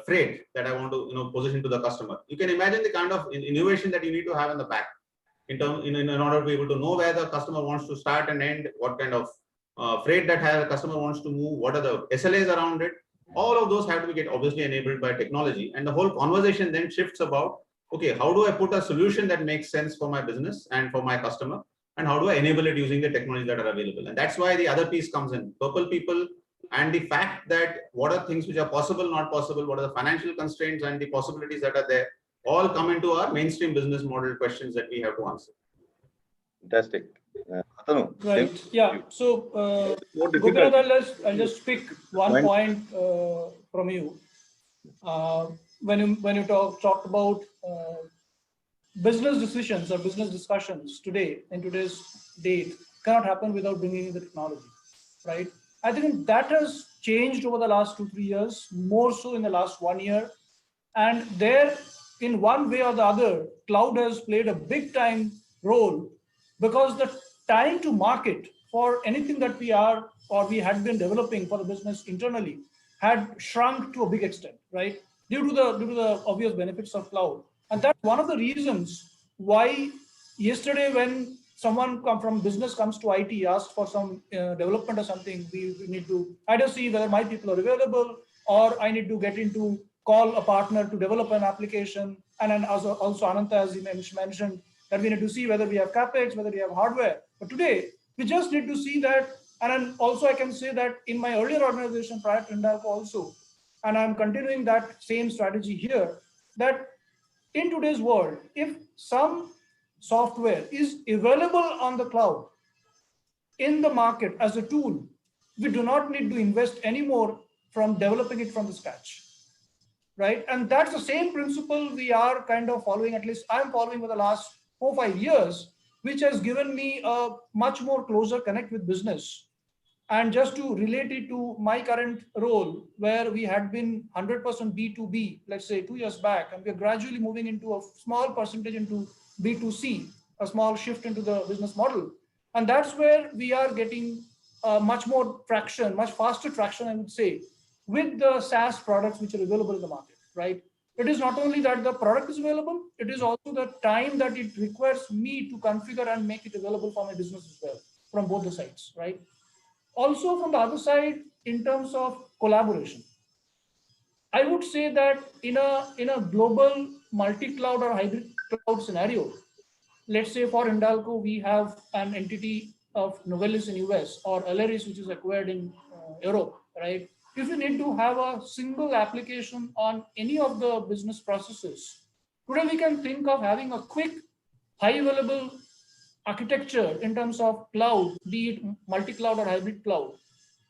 freight that I want to position to the customer. You can imagine the kind of innovation that you need to have in the back in order to be able to know where the customer wants to start and end, what kind of freight that the customer wants to move, what are the SLAs around it. All of those have to get obviously enabled by technology, and the whole conversation then shifts about, okay, how do I put a solution that makes sense for my business and for my customer, and how do I enable it using the technology that are available? And that's why the other piece comes in, purple people, and the fact that what are things which are possible, not possible, what are the financial constraints and the possibilities that are there, all come into our mainstream business model questions that we have to answer. Fantastic. Atanu, Right. Yeah. So, more difficult. Gopinath, I'll just pick one point from you. When you talked about business decisions or business discussions today, in today's date, cannot happen without bringing in the technology, right? I think that has changed over the last 2-3 years, more so in the last 1 year. And there, in one way or the other, cloud has played a big time role, because the time to market for anything that we are or we had been developing for the business internally had shrunk to a big extent, right? Due to the obvious benefits of cloud. And that's one of the reasons why yesterday, when someone from business comes to IT, asks for some development or something, we need to either see whether my people are available, or I need to get into call a partner to develop an application. And then also Ananta, as he mentioned, that we need to see whether we have CapEx, whether we have hardware. But today, we just need to see that. And then also I can say that in my earlier organization prior to Hindalco also, and I'm continuing that same strategy here, that in today's world, if some software is available on the cloud in the market as a tool, we do not need to invest anymore from developing it from the scratch, right? And that's the same principle we are kind of following, at least I'm following for the last 4-5 years, which has given me a much more closer connect with business. And just to relate it to my current role, where we had been 100% B2B, let's say 2 years back, and we're gradually moving into a small percentage into B2C, a small shift into the business model. And that's where we are getting much more traction, much faster traction, I would say, with the SaaS products which are available in the market, right? It is not only that the product is available, it is also the time that it requires me to configure and make it available for my business as well, from both the sides, right? Also from the other side, in terms of collaboration, I would say that in a global multi-cloud or hybrid cloud scenario, let's say for Hindalco, we have an entity of Novelis in US, or Aleris, which is acquired in Europe, right? If you need to have a single application on any of the business processes, today we can think of having a quick, high available architecture in terms of cloud, be it multi-cloud or hybrid cloud,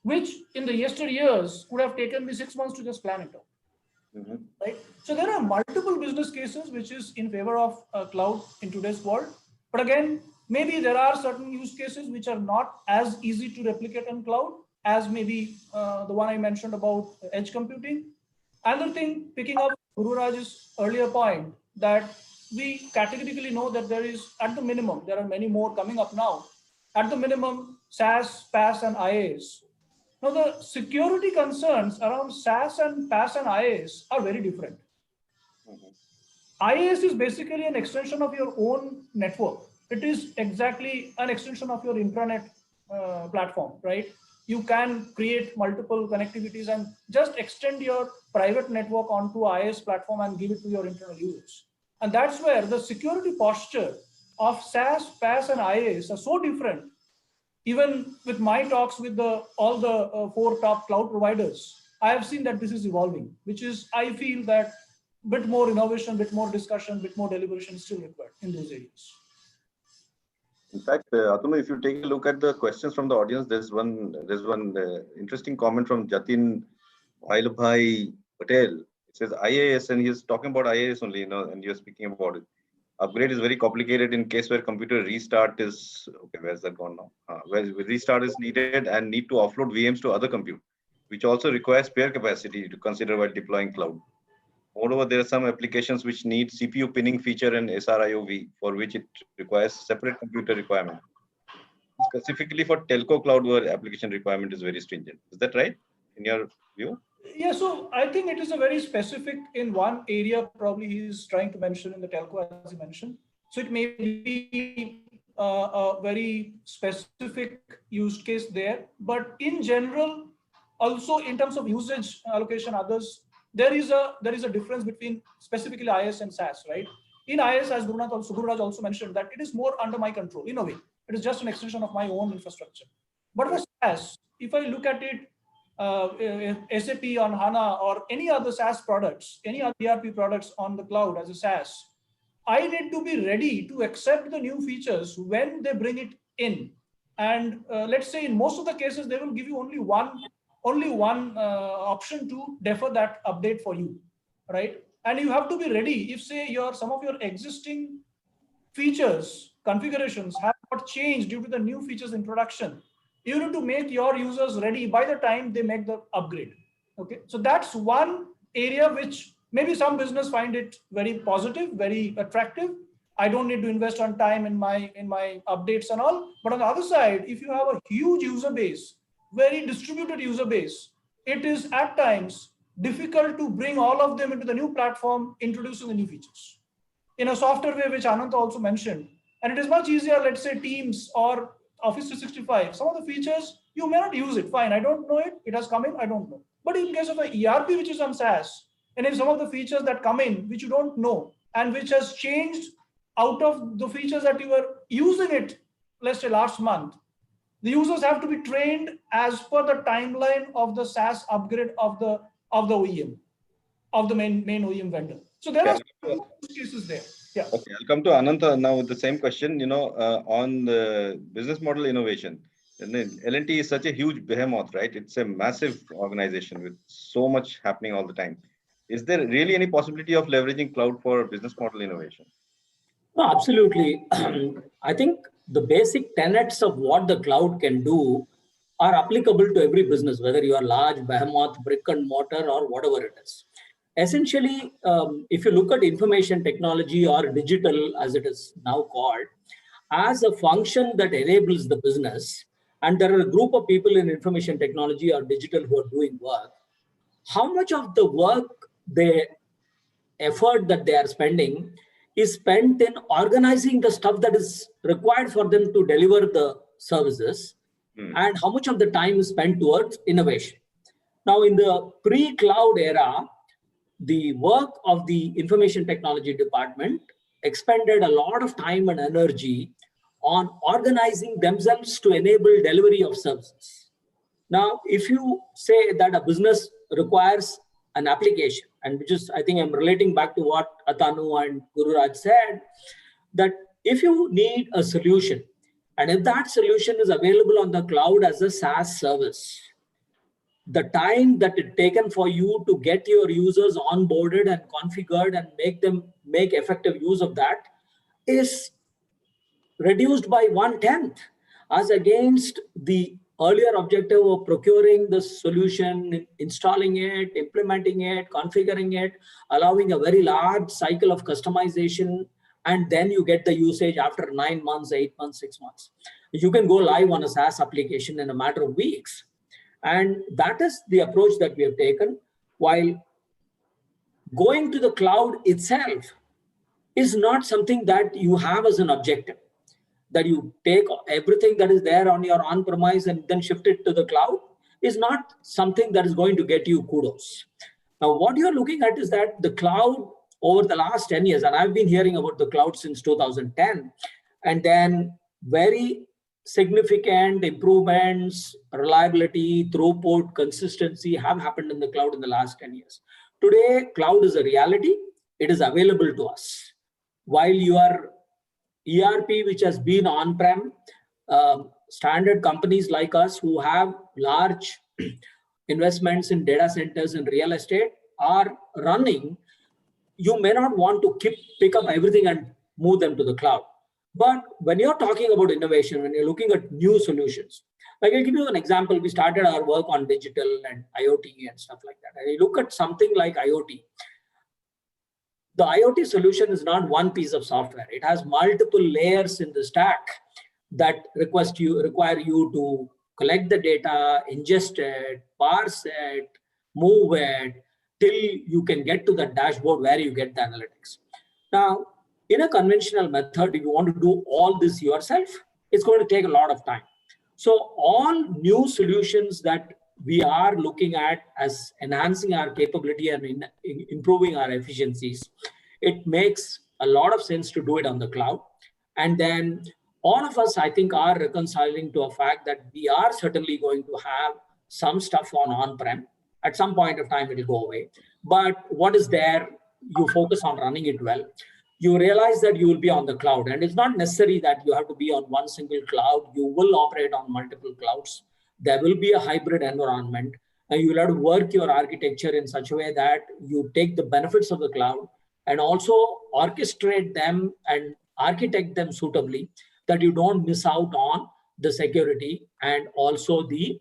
which in the yesteryears could have taken me 6 months to just plan it out, right? So there are multiple business cases which is in favor of cloud in today's world. But again, maybe there are certain use cases which are not as easy to replicate on cloud as maybe the one I mentioned about edge computing. Another thing, picking up Guru Raj's earlier point, that we categorically know that there is, at the minimum, there are many more coming up now. At the minimum, SaaS, PaaS, and IaaS. Now, the security concerns around SaaS and PaaS and IaaS are very different. IaaS is basically an extension of your own network. It is exactly an extension of your intranet platform, right? You can create multiple connectivities and just extend your private network onto IaaS platform and give it to your internal users. And that's where the security posture of SaaS, PaaS, and IaaS are so different. Even with my talks with all the 4 top cloud providers, I have seen that this is evolving, which is, I feel that bit more innovation, bit more discussion, bit more deliberation is still required in those areas. In fact, Atanu, if you take a look at the questions from the audience, there's one interesting comment from Jatin Bhailabhai Patel. It says IaaS, and he's talking about IaaS only, and you're speaking about it. Upgrade is very complicated in case where computer restart is, okay, where's that gone now? Where restart is needed and need to offload VMs to other compute, which also requires spare capacity to consider while deploying cloud. Moreover, there are some applications which need CPU pinning feature and SRIOV, for which it requires separate computer requirement. Specifically for telco cloud, where application requirement is very stringent. Is that right, in your view? Yeah, so I think it is a very specific in one area, probably he's trying to mention in the telco, as he mentioned. So it may be a very specific use case there, but in general, also in terms of usage allocation, others, there is a difference between specifically IaaS and SaaS, right? In IaaS, as Gururaj also mentioned, that it is more under my control in a way. It is just an extension of my own infrastructure. But for SaaS, if I look at it, SAP on HANA or any other SaaS products, any other ERP products on the cloud as a SaaS, I need to be ready to accept the new features when they bring it in. And let's say in most of the cases, they will give you only one option to defer that update for you, right? And you have to be ready if, say, some of your existing features, configurations have not changed due to the new features introduction. You need to make your users ready by the time they make the upgrade. Okay, so that's one area which maybe some business find it very positive, very attractive. I don't need to invest on time in my updates and all. But on the other side, if you have a huge user base, very distributed user base, it is at times difficult to bring all of them into the new platform, introducing the new features in a softer way, which Anant also mentioned. And it is much easier, let's say Teams or Office 365, some of the features, you may not use it. Fine, I don't know it. It has come in, I don't know. But in case of an ERP, which is on SaaS, and if some of the features that come in, which you don't know, and which has changed out of the features that you were using it, let's say last month, the users have to be trained as per the timeline of the SaaS upgrade of the OEM, of the main OEM vendor. So there are use cases there. Yeah. Okay, I'll come to Ananta now with the same question, on the business model innovation. And then L&T is such a huge behemoth, right? It's a massive organization with so much happening all the time. Is there really any possibility of leveraging cloud for business model innovation? No, absolutely. I think the basic tenets of what the cloud can do are applicable to every business, whether you are large, behemoth, brick and mortar, or whatever it is. Essentially, if you look at information technology or digital, as it is now called, as a function that enables the business, and there are a group of people in information technology or digital who are doing work, how much of the work, the effort that they are spending is spent in organizing the stuff that is required for them to deliver the services, and how much of the time is spent towards innovation. Now, in the pre-cloud era, the work of the information technology department expended a lot of time and energy on organizing themselves to enable delivery of services. Now, if you say that a business requires an application, and which is, I think I'm relating back to what Atanu and Gururaj said, that if you need a solution, and if that solution is available on the cloud as a SaaS service, the time that it taken for you to get your users onboarded and configured and make effective use of that is reduced by 1/10, as against the earlier objective of procuring the solution, installing it, implementing it, configuring it, allowing a very large cycle of customization, and then you get the usage after 9 months, 8 months, 6 months. You can go live on a SaaS application in a matter of weeks. And that is the approach that we have taken. While going to the cloud itself is not something that you have as an objective, that you take everything that is there on your on-premise and then shift it to the cloud, is not something that is going to get you kudos. Now, what you're looking at is that the cloud over the last 10 years, and I've been hearing about the cloud since 2010, and then very significant improvements, reliability, throughput, consistency have happened in the cloud in the last 10 years. Today, cloud is a reality. It is available to us. While your ERP, which has been on-prem, standard companies like us who have large investments in data centers and real estate are running, you may not want to pick up everything and move them to the cloud. But when you're talking about innovation, when you're looking at new solutions, like I'll give you an example. We started our work on digital and IoT and stuff like that. And you look at something like IoT. The IoT solution is not one piece of software. It has multiple layers in the stack that require you to collect the data, ingest it, parse it, move it, till you can get to the dashboard where you get the analytics. Now, in a conventional method, if you want to do all this yourself, it's going to take a lot of time. So all new solutions that we are looking at as enhancing our capability and improving our efficiencies, it makes a lot of sense to do it on the cloud. And then all of us, I think, are reconciling to a fact that we are certainly going to have some stuff on-prem. At some point of time, it will go away. But what is there, you focus on running it well. You realize that you will be on the cloud. And it's not necessary that you have to be on one single cloud. You will operate on multiple clouds. There will be a hybrid environment. And you will have to work your architecture in such a way that you take the benefits of the cloud and also orchestrate them and architect them suitably, that you don't miss out on the security and also the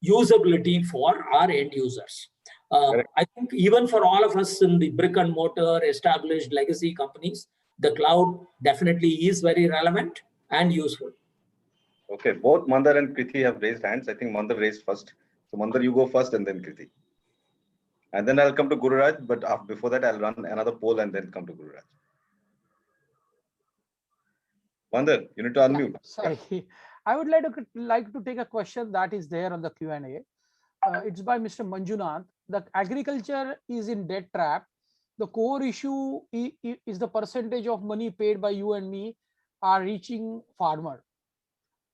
usability for our end users. I think even for all of us in the brick and mortar established legacy companies, the cloud definitely is very relevant and useful. Okay, both Mandar and Kriti have raised hands. I think Mandar raised first. So Mandar, you go first and then Kriti. And then I'll come to Gururaj, but before that, I'll run another poll and then come to Gururaj. Mandar, you need to unmute. Sorry, I would like to take a question that is there on the Q&A. It's by Mr. Manjunath. The agriculture is in debt trap. The core issue is the percentage of money paid by you and me are reaching farmer.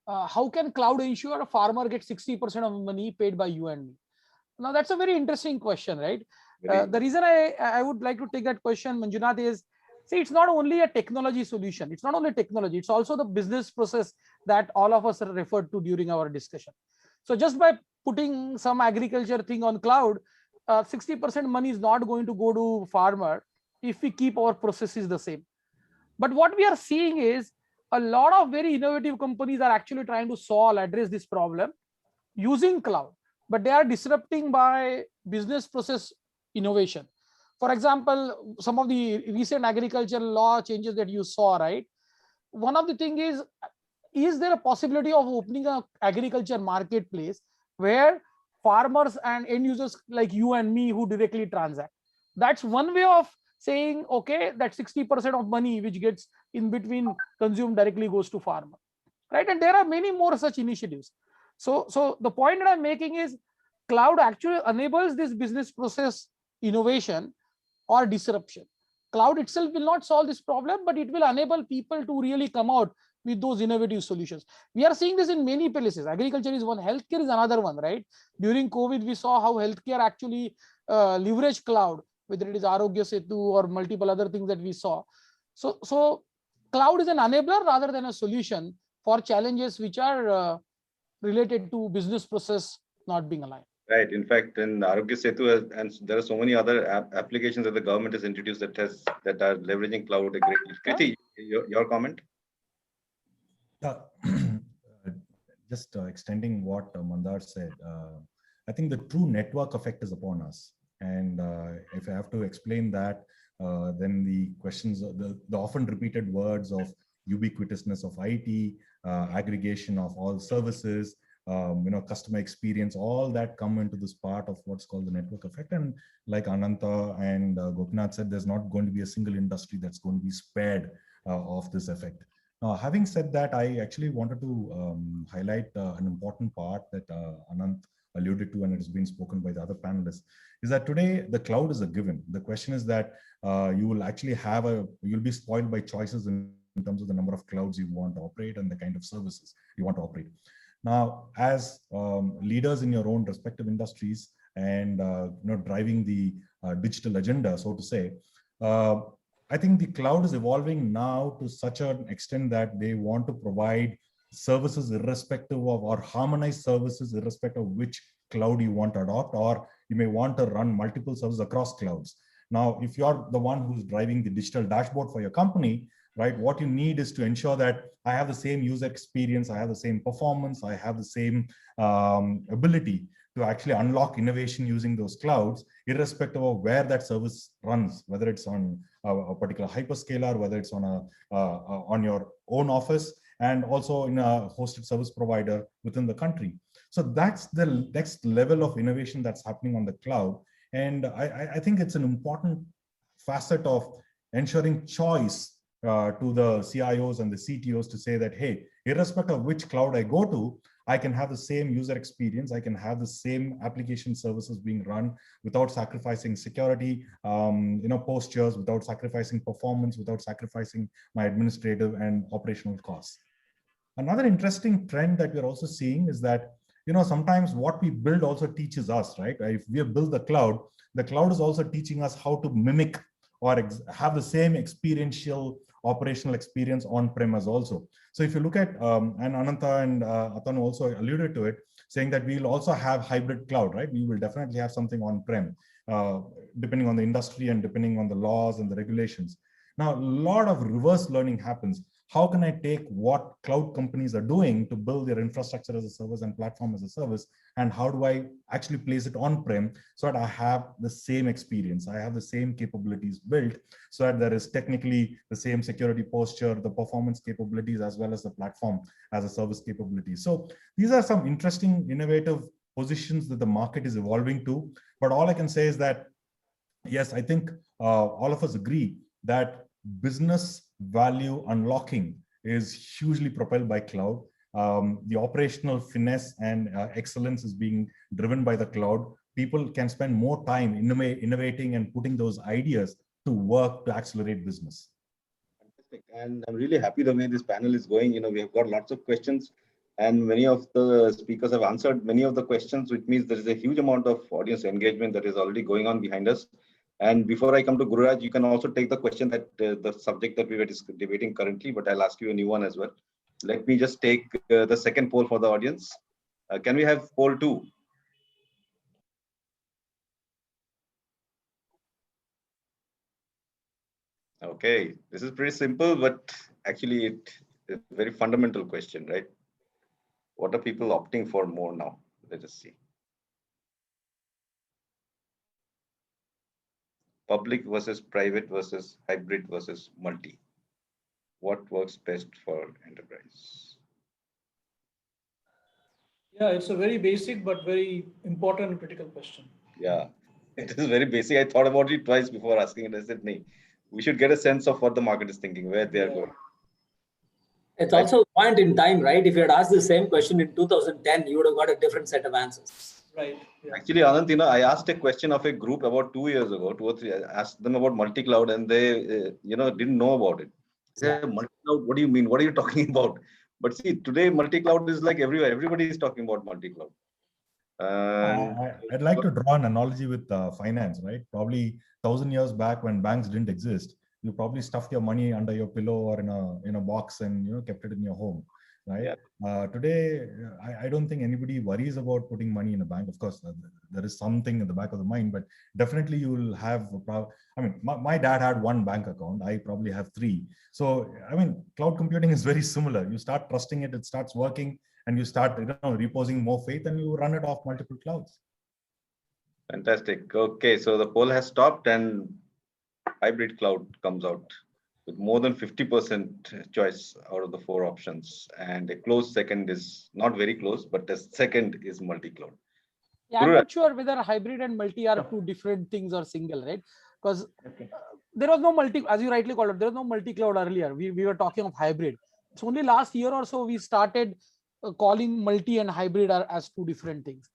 How can cloud ensure a farmer gets 60% of money paid by you and me? Now, that's a very interesting question, right? The reason I would like to take that question, Manjunath, is, see, it's not only a technology solution. It's not only technology. It's also the business process that all of us referred to during our discussion. So just by putting some agriculture thing on cloud, 60% money is not going to go to farmer if we keep our processes the same. But what we are seeing is a lot of very innovative companies are actually trying to address this problem using cloud, but they are disrupting by business process innovation. For example, some of the recent agricultural law changes that you saw, right? One of the things is there a possibility of opening an agriculture marketplace where farmers and end users like you and me who directly transact? That's one way of saying, okay, that 60% of money which gets in between consumed directly goes to farmer, right? And there are many more such initiatives. So the point that I'm making is cloud actually enables this business process innovation or disruption. Cloud itself will not solve this problem, but it will enable people to really come out with those innovative solutions. We are seeing this in many places. Agriculture is one, healthcare is another one, right? During COVID, we saw how healthcare actually leveraged cloud, whether it is Arogya Setu or multiple other things that we saw. So cloud is an enabler rather than a solution for challenges which are related to business process not being aligned. Right. In fact, in Arogya Setu, and there are so many other applications that the government has introduced that are leveraging cloud greatly. Kriti, your comment? Just extending what Mandar said, I think the true network effect is upon us. And if I have to explain that, then the questions, the often repeated words of ubiquitousness of IT, aggregation of all services, customer experience, all that come into this part of what's called the network effect. And like Ananta and Gopinath said, there's not going to be a single industry that's going to be spared of this effect. Now, having said that, I actually wanted to highlight an important part that Anant alluded to, and it has been spoken by the other panelists, is that today the cloud is a given. The question is that you will actually you'll be spoiled by choices in terms of the number of clouds you want to operate and the kind of services you want to operate. Now, as leaders in your own respective industries and driving the digital agenda, so to say, I think the cloud is evolving now to such an extent that they want to provide services irrespective of, or harmonized services irrespective of which cloud you want to adopt, or you may want to run multiple services across clouds. Now, if you're the one who's driving the digital dashboard for your company, right, what you need is to ensure that I have the same user experience, I have the same performance, I have the same ability to actually unlock innovation using those clouds, irrespective of where that service runs, whether it's on a particular hyperscaler, whether it's on your own office, and also in a hosted service provider within the country. So that's the next level of innovation that's happening on the cloud. And I think it's an important facet of ensuring choice to the CIOs and the CTOs to say that, hey, irrespective of which cloud I go to, I can have the same user experience, I can have the same application services being run without sacrificing security, postures, without sacrificing performance, without sacrificing my administrative and operational costs. Another interesting trend that we're also seeing is that, sometimes what we build also teaches us, right? If we have built the cloud is also teaching us how to mimic or have the same experiential operational experience on-premise also. So if you look at, and Ananta and Atanu also alluded to it, saying that we will also have hybrid cloud, right? We will definitely have something on-prem, depending on the industry and depending on the laws and the regulations. Now, a lot of reverse learning happens. How can I take what cloud companies are doing to build their infrastructure as a service and platform as a service, and how do I actually place it on-prem so that I have the same experience, I have the same capabilities built, so that there is technically the same security posture, the performance capabilities, as well as the platform as a service capability. So these are some interesting, innovative positions that the market is evolving to. But all I can say is that, yes, I think all of us agree that business value unlocking is hugely propelled by cloud. The operational finesse and excellence is being driven by the cloud. People can spend more time innovating and putting those ideas to work to accelerate business. Fantastic. And I'm really happy the way this panel is going. We have got lots of questions, and many of the speakers have answered many of the questions, which means there is a huge amount of audience engagement that is already going on behind us. And before I come to Gururaj, you can also take the question that the subject that we were debating currently, but I'll ask you a new one as well. Let me just take the second poll for the audience. Can we have poll 2? Okay, this is pretty simple, but actually it's a very fundamental question, right? What are people opting for more now? Let us see. Public versus private versus hybrid versus multi. What works best for enterprise? Yeah, it's a very basic but very important and critical question. Yeah, it is very basic. I thought about it twice before asking it. I said, "Nee, we should get a sense of what the market is thinking, where they are going." It's also a point in time, right? If you had asked the same question in 2010, you would have got a different set of answers. Right. Yeah. Actually, Anand, I asked a question of a group about 2 years ago, 2 or 3. I asked them about multi-cloud, and they, didn't know about it. They said, multi-cloud, what do you mean? What are you talking about? But see, today multi-cloud is like everywhere. Everybody is talking about multi-cloud. I'd like to draw an analogy with finance, right? Probably 1,000 years back, when banks didn't exist, you probably stuffed your money under your pillow or in a box and kept it in your home, right? Yeah. Today, I don't think anybody worries about putting money in a bank. Of course, there is something in the back of the mind, but definitely you will have. My dad had 1 bank account. I probably have 3. So, cloud computing is very similar. You start trusting it, it starts working, and you start reposing more faith, and you run it off multiple clouds. Fantastic. Okay, so the poll has stopped and hybrid cloud comes out. with more than 50% choice out of the 4 options. And a close second is not very close, but the second is multi-cloud. Yeah, I'm Gururat. not sure whether hybrid and multi are two different things or single, right? Because there was no multi, as you rightly called it, there was no multi-cloud earlier. We were talking of hybrid. It's only last year or so we started calling multi and hybrid as two different things.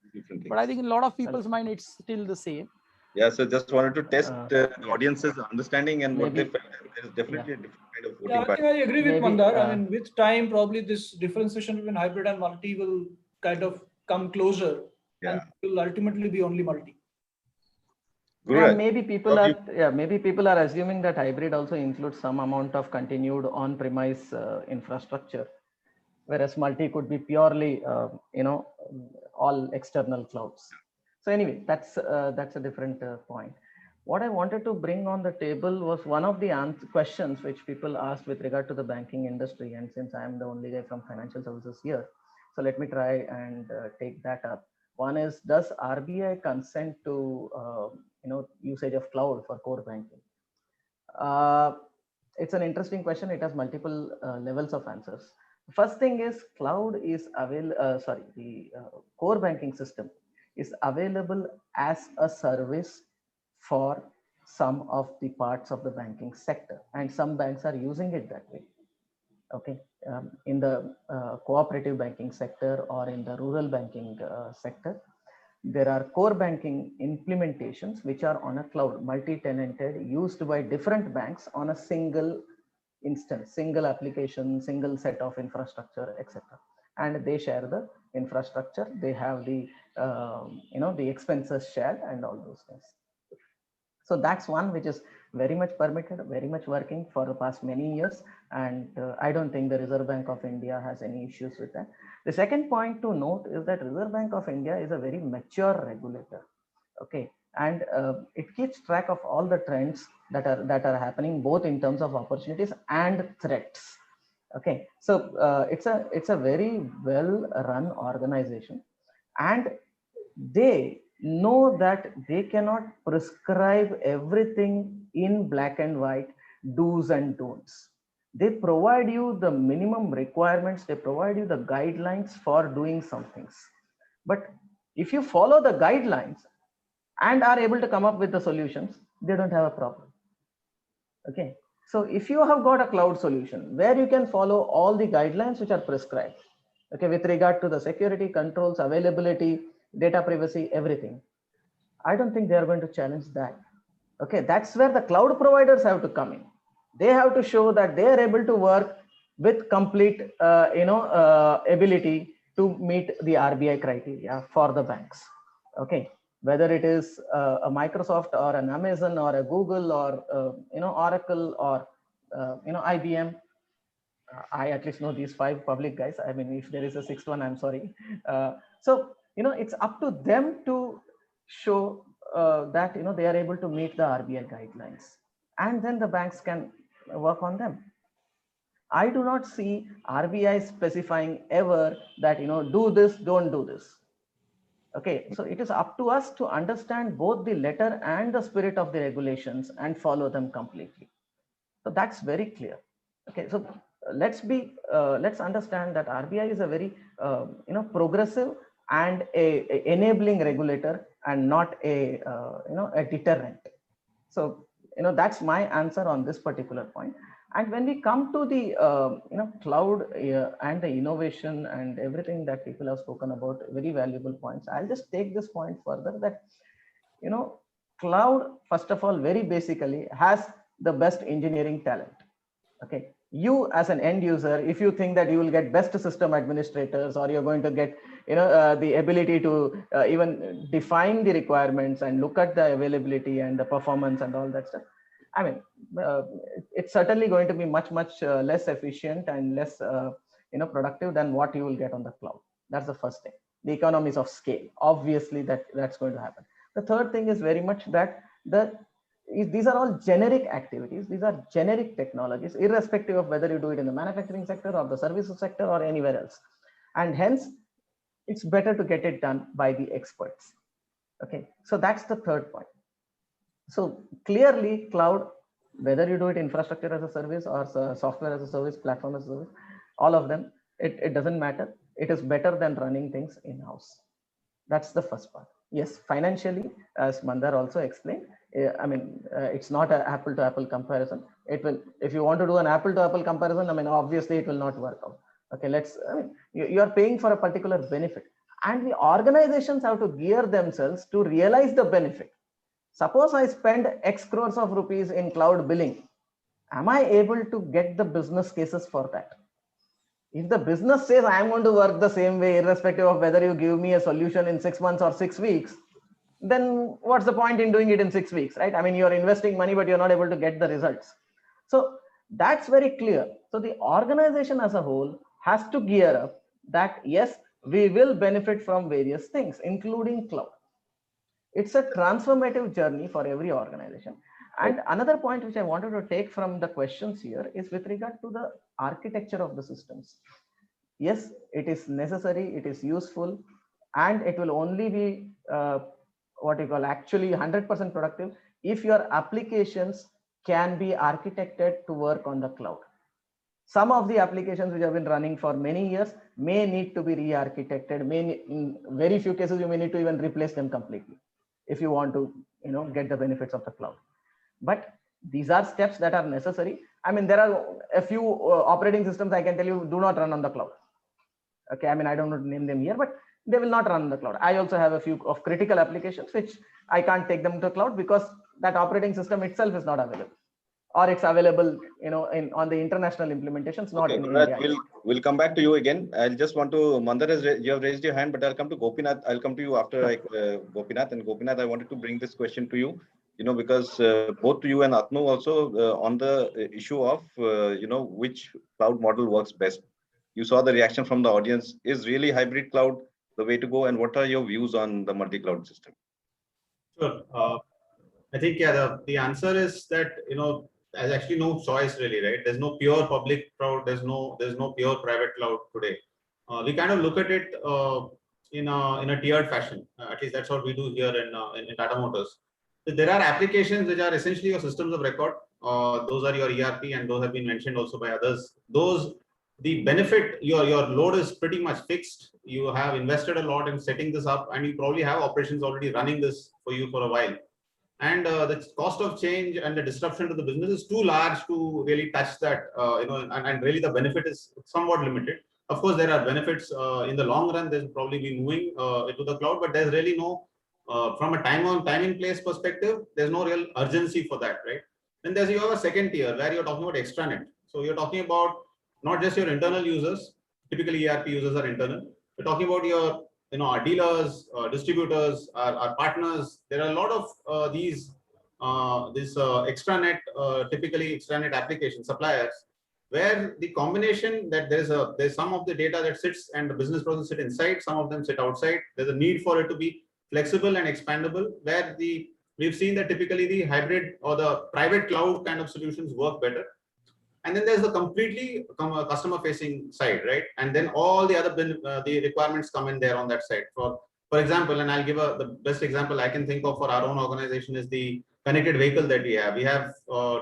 But I think in a lot of people's mind, it's still the same. Yeah, so just wanted to test the audience's understanding and what they felt. There is definitely a different kind of voting Yeah, I think I agree with Maybe, Mandar. I mean, with time, probably this differentiation between hybrid and multi will kind of come closer and will ultimately be only multi. Gururat, and maybe people are maybe people are assuming that hybrid also includes some amount of continued on-premise infrastructure, whereas multi could be purely all external clouds. So anyway, that's a different point. What I wanted to bring on the table was one of the questions which people asked with regard to the banking industry, and since I am the only guy from financial services here, so let me try and take that up. One is, does RBI consent to usage of cloud for core banking? It's an interesting question. It has multiple levels of answers. First thing is, cloud is the core banking system is available as a service for some of the parts of the banking sector, and some banks are using it that way. Okay, in the cooperative banking sector or in the rural banking sector, there are core banking implementations which are on a cloud, multi-tenanted, used by different banks on a single instance, single application, single set of infrastructure, etc. And they share the infrastructure. They have the the expenses shared and all those things. So that's one which is very much permitted, very much working for the past many years. And I don't think the Reserve Bank of India has any issues with that. The second point to note is that Reserve Bank of India is a very mature regulator. Okay, and it keeps track of all the trends that are happening, both in terms of opportunities and threats. Okay, so it's a very well run organization, and they know that they cannot prescribe everything in black and white, do's and don'ts. They provide you the minimum requirements, they provide you the guidelines for doing some things. But if you follow the guidelines and are able to come up with the solutions, they don't have a problem. Okay, so if you have got a cloud solution where you can follow all the guidelines which are prescribed, okay, with regard to the security controls, availability, data privacy, everything, I don't think they are going to challenge that. Okay, that's where the cloud providers have to come in. They have to show that they are able to work with complete ability to meet the RBI criteria for the banks. Okay, whether it is a Microsoft or an Amazon or a Google or Oracle or IBM. I at least know these 5 public guys. I mean, if there is a 6th one, I'm sorry. So it's up to them to show that they are able to meet the RBI guidelines, and then the banks can work on them. I do not see RBI specifying ever that do this, don't do this. Okay, so it is up to us to understand both the letter and the spirit of the regulations and follow them completely. So that's very clear. Okay, so let's understand that RBI is a very progressive and a enabling regulator and not a deterrent. So that's my answer on this particular point. And when we come to the cloud and the innovation and everything that people have spoken about, very valuable points. I'll just take this point further, that cloud, first of all, very basically has the best engineering talent. Okay, you as an end user, if you think that you will get best system administrators, or you're going to get the ability to even define the requirements and look at the availability and the performance and all that stuff, I mean, it's certainly going to be much less efficient and less productive than what you will get on the cloud. That's the first thing. The economies of scale, obviously that's going to happen. The third thing is very much that these are all generic activities. These are generic technologies, irrespective of whether you do it in the manufacturing sector or the services sector or anywhere else. And hence, it's better to get it done by the experts. Okay, so that's the third point. So clearly, cloud whether you do it infrastructure as a service or software as a service, platform as a service, all of them, it doesn't matter. It is better than running things in-house. That's the first part. Yes, financially, as Mandar also explained, it's not an apple to apple comparison. It will, if you want to do an apple to apple comparison, obviously it will not work out. Okay, you are paying for a particular benefit, and the organizations have to gear themselves to realize the benefit. Suppose I spend X crores of rupees in cloud billing. Am I able to get the business cases for that? If the business says I am going to work the same way, irrespective of whether you give me a solution in 6 months or 6 weeks, then what's the point in doing it in 6 weeks, right? You're investing money, but you're not able to get the results. So that's very clear. So the organization as a whole has to gear up that, yes, we will benefit from various things, including cloud. It's a transformative journey for every organization. And another point which I wanted to take from the questions here is with regard to the architecture of the systems. Yes, it is necessary, it is useful, and it will only be actually 100% productive if your applications can be architected to work on the cloud. Some of the applications which have been running for many years may need to be re-architected. In very few cases, you may need to even replace them completely if you want to, get the benefits of the cloud. But these are steps that are necessary. There are a few operating systems I can tell you do not run on the cloud. Okay, I don't want to name them here, but they will not run on the cloud. I also have a few of critical applications which I can't take them to the cloud because that operating system itself is not available, or it's available, on the international implementations, not in India. We'll come back to you again. I just want to, Mandar, you have raised your hand, but I'll come to Gopinath. I'll come to you after Gopinath. And Gopinath, I wanted to bring this question to you. Because both to you and Atnu also on the issue of, which cloud model works best. You saw the reaction from the audience. Is really hybrid cloud the way to go? And what are your views on the multi-cloud system? Sure. I think, the answer is that, there's actually no choice really, right? There's no pure public cloud. There's no pure private cloud today. We kind of look at it in a tiered fashion. At least that's what we do here in Tata Motors. There are applications which are essentially your systems of record. Those are your ERP, and those have been mentioned also by others. The benefit, your load is pretty much fixed. You have invested a lot in setting this up, and you probably have operations already running this for you for a while. And the cost of change and the disruption to the business is too large to really touch that, and really the benefit is somewhat limited. Of course, there are benefits in the long run. There's probably be moving into the cloud, but there's really no, from a time in place perspective, there's no real urgency for that, right? Then you have a second tier where you're talking about extranet. So you're talking about not just your internal users. Typically, ERP users are internal. We're talking about your, our dealers, distributors, our partners. There are a lot of these extranet, typically extranet application suppliers, where the combination that there's some of the data that sits and the business process sit inside, some of them sit outside. There's a need for it to be flexible and expandable, where we've seen that typically the hybrid or the private cloud kind of solutions work better. And then there's the completely customer facing side, right? And then all the other the requirements come in there on that side. For example, and I'll give the best example I can think of for our own organization is the connected vehicle that we have. We have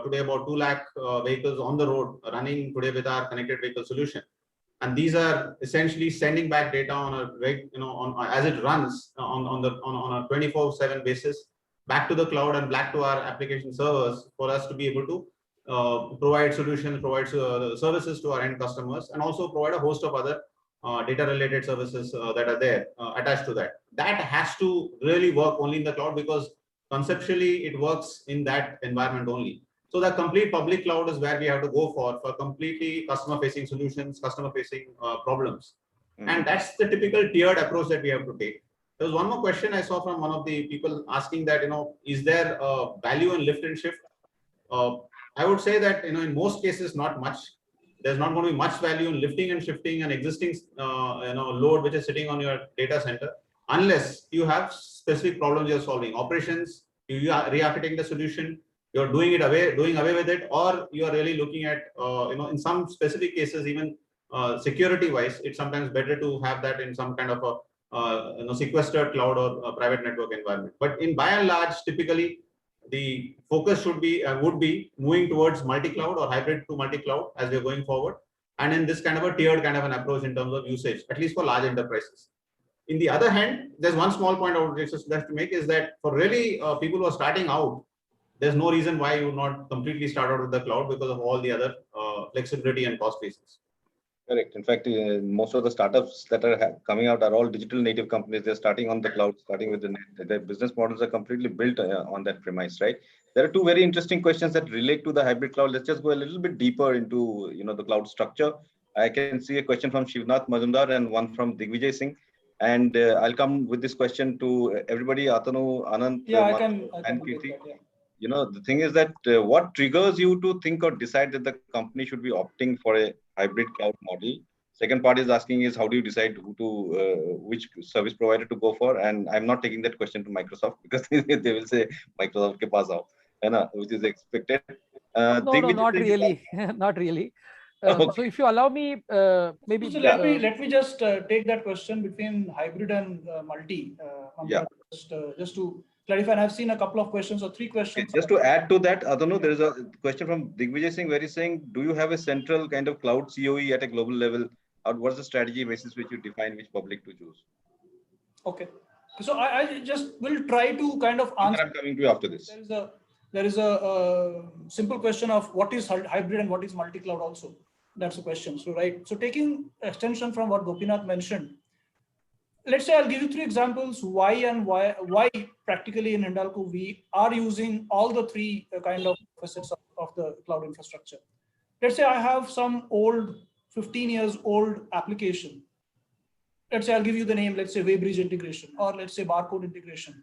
today about 2 lakh vehicles on the road running today with our connected vehicle solution. And these are essentially sending back data on a as it runs on a 24/7 basis back to the cloud and back to our application servers for us to be able to provide solutions, provide services to our end customers, and also provide a host of other data related services that are there attached to that. That has to really work only in the cloud, because conceptually it works in that environment only. So the complete public cloud is where we have to go for completely customer facing solutions, customer facing problems. And that's the typical tiered approach that we have to take. There was one more question I saw from one of the people asking that, is there value in lift and shift? I would say that, in most cases, not much. There's not going to be much value in lifting and shifting an existing, load which is sitting on your data center, unless you have specific problems you're solving. Operations, you are re-architecting the solution, you're doing away with it, or you are really looking at, in some specific cases, even security-wise, it's sometimes better to have that in some kind of a sequestered cloud or a private network environment. But by and large, typically, the focus should be would be moving towards multi-cloud or hybrid to multi-cloud as we are going forward, and in this kind of a tiered kind of an approach in terms of usage, at least for large enterprises. In the other hand, there's one small point I would just like to make is that for really people who are starting out, there's no reason why you would not completely start out with the cloud because of all the other flexibility and cost basis. Correct. In fact, most of the startups that are coming out are all digital native companies. They're starting on the cloud, starting with the net. Their business models are completely built on that premise, right? There are two very interesting questions that relate to the hybrid cloud. Let's just go a little bit deeper into the cloud structure. I can see a question from Shivnath Majumdar and one from Digvijay Singh. And I'll come with this question to everybody, Atanu, Anant, and Kirti. The thing is that what triggers you to think or decide that the company should be opting for a hybrid cloud model? Second part is asking is how do you decide which service provider to go for? And I'm not taking that question to Microsoft because they will say Microsoft ke paas aao, which is expected. No, not really, not really. Okay. So if you allow me, maybe so let me just take that question between hybrid and multi. Just to clarify, and I've seen a couple of questions or three questions. Just to add to that, Adanu, there is a question from Digvijay Singh where he's saying, do you have a central kind of cloud COE at a global level? Or what's the strategy basis which you define which public to choose? Okay. So I just will try to kind of answer. I'm coming to you after this. There is a simple question of what is hybrid and what is multi-cloud also. That's the question. So, right. So taking extension from what Gopinath mentioned, let's say I'll give you three examples why practically in Hindalco we are using all the three kind of facets of the cloud infrastructure. Let's say I have some old 15 years old application. Let's say I'll give you the name, let's say Waybridge integration, or let's say barcode integration,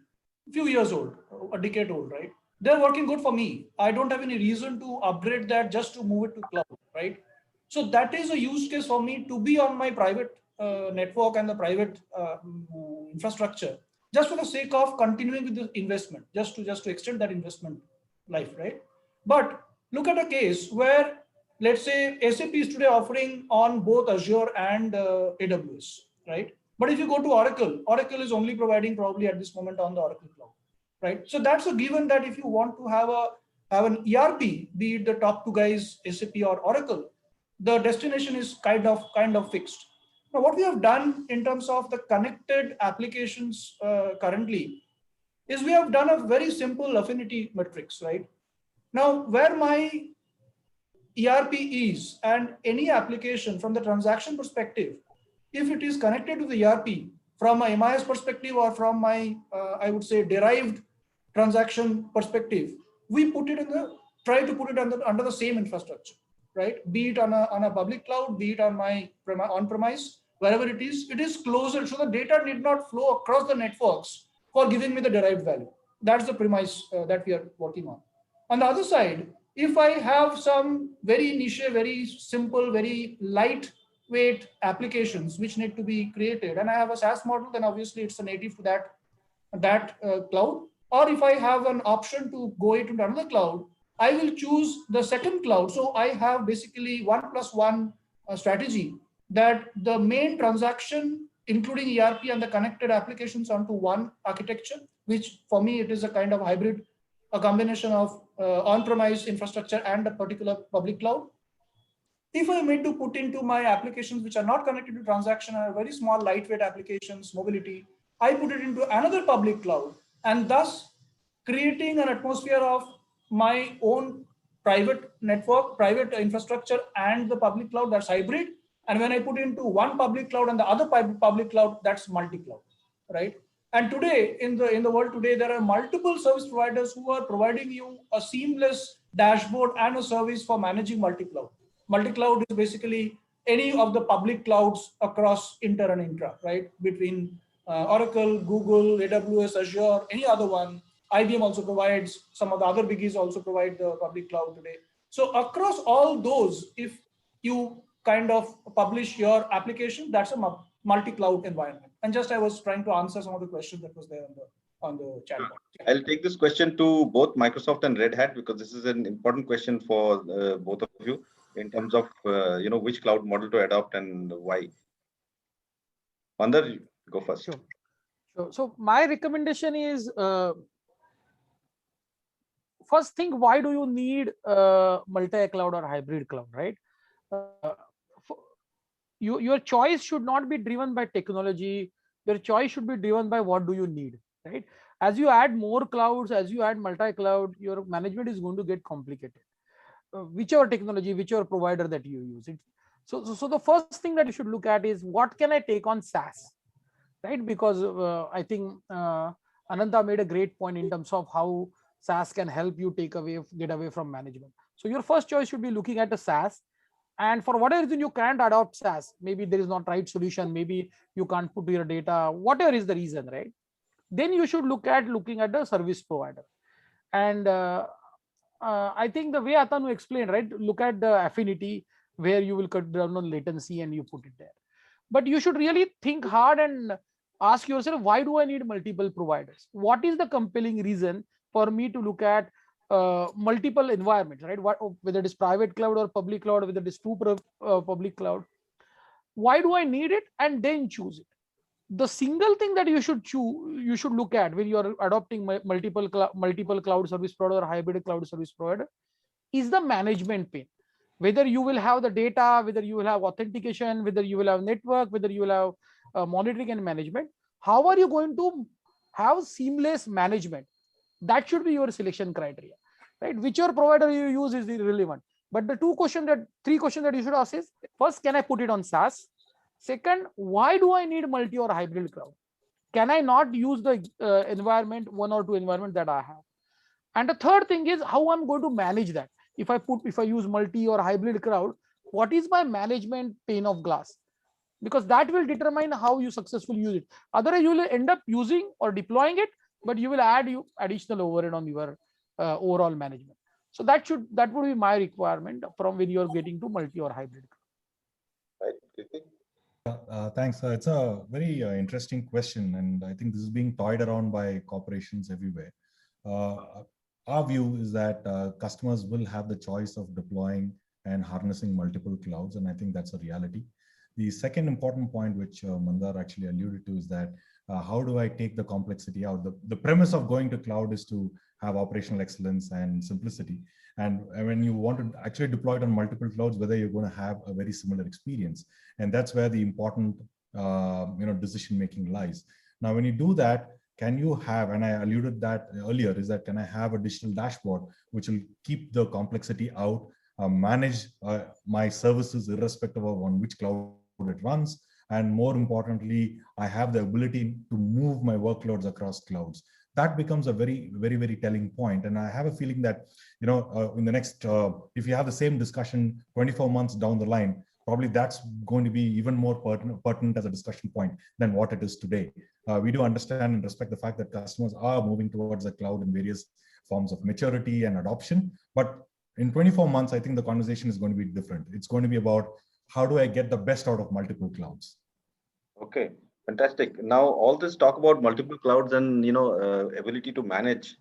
a few years old, a decade old, right? They're working good for me. I don't have any reason to upgrade that just to move it to cloud, right? So that is a use case for me to be on my private network and the private infrastructure, just for the sake of continuing with the investment, just to extend that investment life, right? But look at a case where, let's say, SAP is today offering on both Azure and AWS, right? But if you go to Oracle, Oracle is only providing probably at this moment on the Oracle Cloud, right? So that's a given that if you want to have an ERP, be it the top two guys, SAP or Oracle, the destination is kind of fixed. Now, what we have done in terms of the connected applications currently is we have done a very simple affinity matrix, right? Now, where my ERP is and any application from the transaction perspective, if it is connected to the ERP from my MIS perspective or from my, I would say, derived transaction perspective, we try to put it under the same infrastructure, right? Be it on a public cloud, be it on my on-premise, wherever it is closer. So the data need not flow across the networks for giving me the derived value. That's the premise that we are working on. On the other side, if I have some very niche, very simple, very lightweight applications which need to be created, and I have a SaaS model, then obviously it's a native to that cloud. Or if I have an option to go into another cloud, I will choose the second cloud. So I have basically 1+1 strategy, that the main transaction, including ERP and the connected applications onto one architecture, which for me, it is a kind of hybrid, a combination of on-premise infrastructure and a particular public cloud. If I need to put into my applications which are not connected to transaction, are very small, lightweight applications, mobility, I put it into another public cloud, and thus creating an atmosphere of my own private network, private infrastructure, and the public cloud, that's hybrid. And when I put into one public cloud and the other public cloud, that's multi-cloud, right? And today, in the world today, there are multiple service providers who are providing you a seamless dashboard and a service for managing multi-cloud. Multi-cloud is basically any of the public clouds across inter and intra, right? Between Oracle, Google, AWS, Azure, any other one. IBM also provides, some of the other biggies also provide the public cloud today. So across all those, if you kind of publish your application, that's a multi-cloud environment. And just I was trying to answer some of the questions that was there on the chat box. I'll take this question to both Microsoft and Red Hat, because this is an important question for both of you in terms of which cloud model to adopt and why. Mandar, go first. Sure. So my recommendation is first thing, why do you need multi-cloud or hybrid cloud, right? Your choice should not be driven by technology. Your choice should be driven by what do you need, right? As you add more clouds, as you add multi-cloud, your management is going to get complicated. Whichever technology, whichever provider that you use it. So the first thing that you should look at is what can I take on SaaS, right? Because I think Ananta made a great point in terms of how SaaS can help you get away from management. So your first choice should be looking at a SaaS. And for whatever reason you can't adopt SaaS, maybe there is not right solution, maybe you can't put your data, whatever is the reason, right? Then you should looking at the service provider. And I think the way Atanu explained, right? Look at the affinity where you will cut down on latency and you put it there. But you should really think hard and ask yourself, why do I need multiple providers? What is the compelling reason for me to look at multiple environments, right? Whether it is private cloud or public cloud, whether it is public cloud, why do I need it? And then choose it. The single thing that you should look at when you are adopting multiple cloud service provider or hybrid cloud service provider is the management pane. Whether you will have the data, whether you will have authentication, whether you will have network, whether you will have monitoring and management. How are you going to have seamless management? That should be your selection criteria, right? Whichever provider you use is irrelevant. But the three questions that you should ask is, first, can I put it on SaaS? Second, why do I need multi or hybrid cloud? Can I not use the environment, one or two environment that I have? And the third thing is how I'm going to manage that. If I use multi or hybrid cloud, what is my management pane of glass? Because that will determine how you successfully use it. Otherwise, you will end up using or deploying it, but you will add additional overhead on your overall management. So that would be my requirement from when you are getting to multi or hybrid. Right. Thanks. It's a very interesting question, and I think this is being toyed around by corporations everywhere. Our view is that customers will have the choice of deploying and harnessing multiple clouds, and I think that's a reality. The second important point, which Mandar actually alluded to, is that how do I take the complexity out? The premise of going to cloud is to have operational excellence and simplicity. And when you want to actually deploy it on multiple clouds, whether you're going to have a very similar experience. And that's where the important decision-making lies. Now, when you do that, can you have, and I alluded that earlier, is that can I have a digital dashboard which will keep the complexity out, manage my services irrespective of on which cloud it runs, and more importantly, I have the ability to move my workloads across clouds. That becomes a very, very, very telling point. And I have a feeling that, in the next, if you have the same discussion 24 months down the line, probably that's going to be even more pertinent as a discussion point than what it is today. We do understand and respect the fact that customers are moving towards the cloud in various forms of maturity and adoption. But in 24 months, I think the conversation is going to be different. It's going to be about how do I get the best out of multiple clouds? Okay, fantastic. Now, all this talk about multiple clouds and ability to manage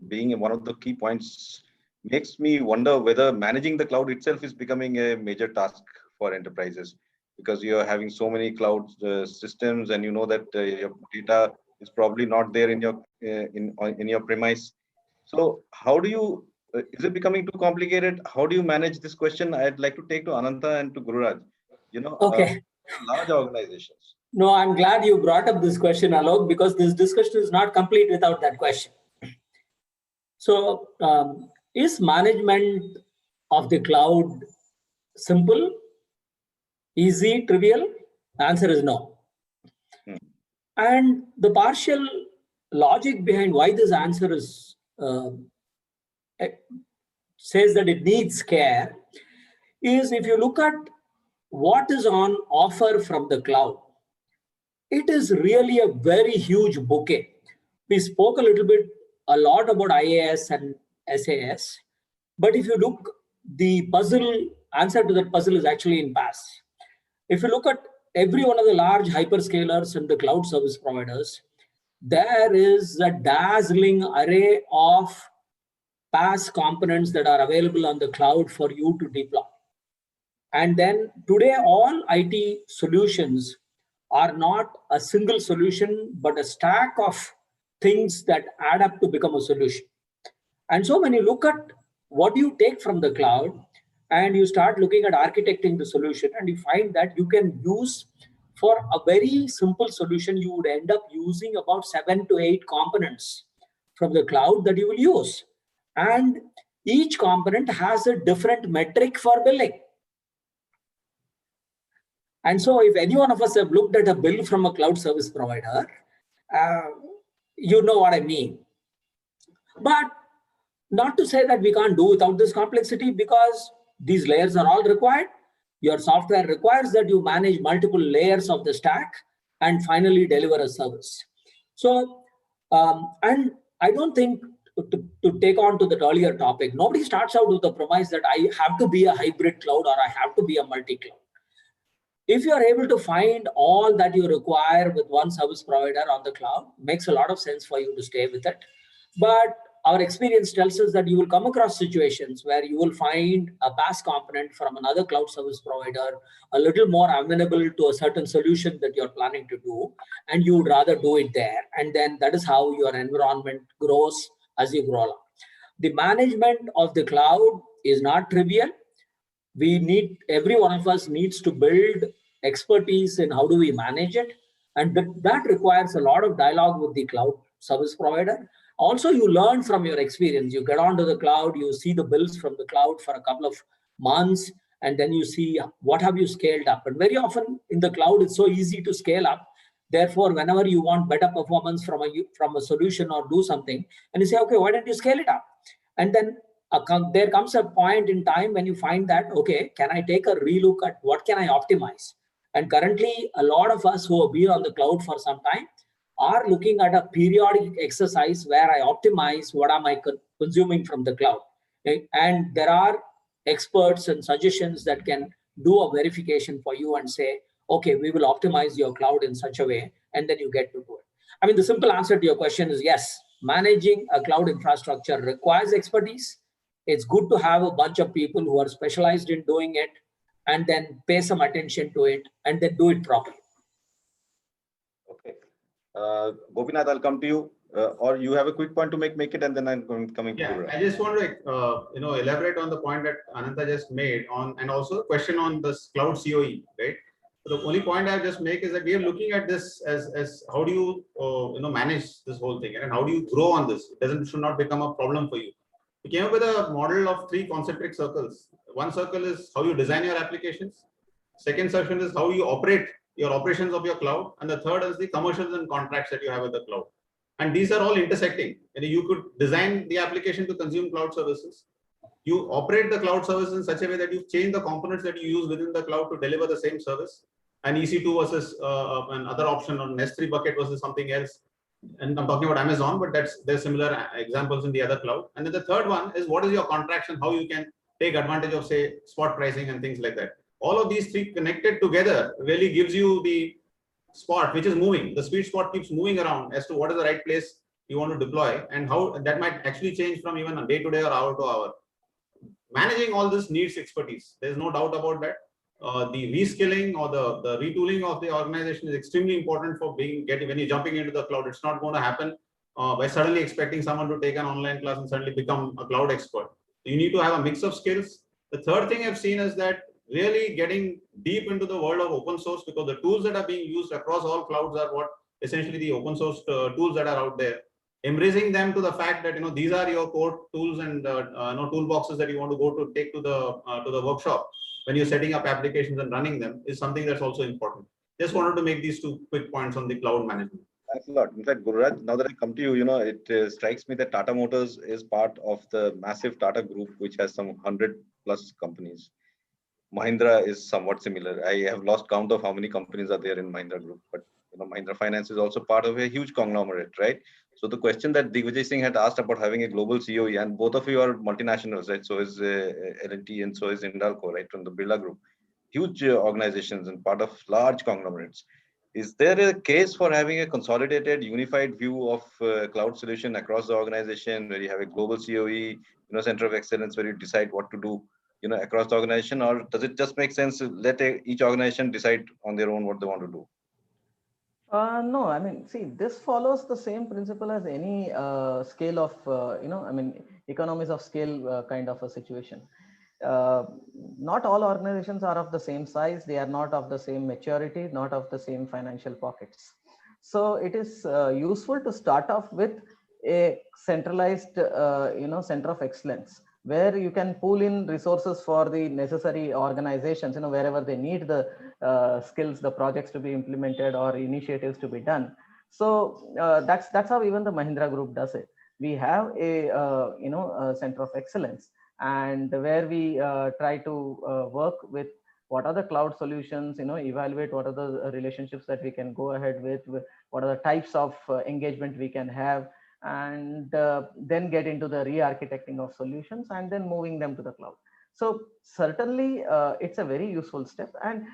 being one of the key points makes me wonder whether managing the cloud itself is becoming a major task for enterprises, because you are having so many cloud systems, and you know that your data is probably not there in your premise. So, how do you? Is it becoming too complicated? How do you manage this question? I'd like to take to Ananta and to Gururaj. Okay. Large organizations. No, I'm glad you brought up this question, Alok, because this discussion is not complete without that question. So, is management of the cloud simple, easy, trivial? The answer is no. And the partial logic behind why this answer is says that it needs care is, if you look at what is on offer from the cloud, it is really a very huge bouquet. We spoke a lot about IaaS and SaaS, but if you look, the answer to that puzzle is actually in PaaS. If you look at every one of the large hyperscalers and the cloud service providers, there is a dazzling array of PaaS components that are available on the cloud for you to deploy. And then today, all IT solutions are not a single solution, but a stack of things that add up to become a solution. And so when you look at what you take from the cloud and you start looking at architecting the solution, and you find that you can use, for a very simple solution, you would end up using about 7 to 8 components from the cloud that you will use. And each component has a different metric for billing. And so if any one of us have looked at a bill from a cloud service provider, you know what I mean. But not to say that we can't do without this complexity, because these layers are all required. Your software requires that you manage multiple layers of the stack and finally deliver a service. So, and I don't think, to take on to that earlier topic, nobody starts out with the premise that I have to be a hybrid cloud or I have to be a multi-cloud. If you are able to find all that you require with one service provider on the cloud, makes a lot of sense for you to stay with it. But our experience tells us that you will come across situations where you will find a PaaS component from another cloud service provider a little more amenable to a certain solution that you're planning to do, and you would rather do it there. And then that is how your environment grows as you grow along. The management of the cloud is not trivial. Every one of us needs to build expertise in how do we manage it. And that requires a lot of dialogue with the cloud service provider. Also, you learn from your experience. You get onto the cloud, you see the bills from the cloud for a couple of months, and then you see what have you scaled up. And very often in the cloud, it's so easy to scale up. Therefore, whenever you want better performance from a solution or do something, and you say, okay, why don't you scale it up? And then there comes a point in time when you find that, okay, can I take a relook at what can I optimize? And currently, a lot of us who have been on the cloud for some time are looking at a periodic exercise where I optimize what am I consuming from the cloud. Okay? And there are experts and suggestions that can do a verification for you and say, okay, we will optimize your cloud in such a way, and then you get to do it. I mean, the simple answer to your question is yes, managing a cloud infrastructure requires expertise. It's good to have a bunch of people who are specialized in doing it, and then pay some attention to it, and then do it properly. Okay. Gopinath, I'll come to you. Or you have a quick point to make it, and then I'm coming to you. I just want to elaborate on the point that Ananta just made on, and also a question on this cloud COE, right? So the only point I just make is that we are looking at this as how do you manage this whole thing, and how do you grow on this? It should not become a problem for you. We came up with a model of 3 concentric circles. One circle is how you design your applications. Second circle is how you operate your operations of your cloud, and the third is the commercials and contracts that you have with the cloud. And these are all intersecting. And you could design the application to consume cloud services. You operate the cloud service in such a way that you change the components that you use within the cloud to deliver the same service. And EC2 versus another option on S3 bucket versus something else. And I'm talking about Amazon, but there's similar examples in the other cloud. And then the third one is what is your contract and how you can take advantage of, say, spot pricing and things like that. All of these 3 connected together really gives you the spot which is moving. The sweet spot keeps moving around as to what is the right place you want to deploy, and how that might actually change from even a day to day or hour to hour. Managing all this needs expertise. There's no doubt about that. The reskilling or the retooling of the organization is extremely important for when you're jumping into the cloud. It's not going to happen by suddenly expecting someone to take an online class and suddenly become a cloud expert. You need to have a mix of skills. The third thing I've seen is that really getting deep into the world of open source, because the tools that are being used across all clouds are what essentially the open source tools that are out there. Embracing them to the fact that these are your core tools and toolboxes that you want to go to take to the workshop when you're setting up applications and running them is something that's also important. Just wanted to make these 2 quick points on the cloud management. Thanks a lot. In fact, Gururaj, now that I come to you, it strikes me that Tata Motors is part of the massive Tata group, which has some 100+ companies. Mahindra is somewhat similar. I have lost count of how many companies are there in Mahindra group, but Mahindra Finance is also part of a huge conglomerate, right? So the question that Digvijay Singh had asked about having a global COE, and both of you are multinationals, right? So is L&T and so is Hindalco, right, from the Birla Group. Huge organizations and part of large conglomerates. Is there a case for having a consolidated, unified view of cloud solution across the organization, where you have a global COE, center of excellence, where you decide what to do, across the organization, or does it just make sense to let each organization decide on their own what they want to do? No, I mean, see, this follows the same principle as any scale of, I mean, economies of scale kind of a situation. Uh, Not all organizations are of the same size. They are not of the same maturity, not of the same financial pockets. So it is useful to start off with a centralized, center of excellence, where you can pool in resources for the necessary organizations, wherever they need the skills, the projects to be implemented or initiatives to be done. So that's how even the Mahindra Group does it. We have a center of excellence, and where we try to work with what are the cloud solutions, evaluate what are the relationships that we can go ahead with, what are the types of engagement we can have, and then get into the re-architecting of solutions and then moving them to the cloud. So certainly it's a very useful step. And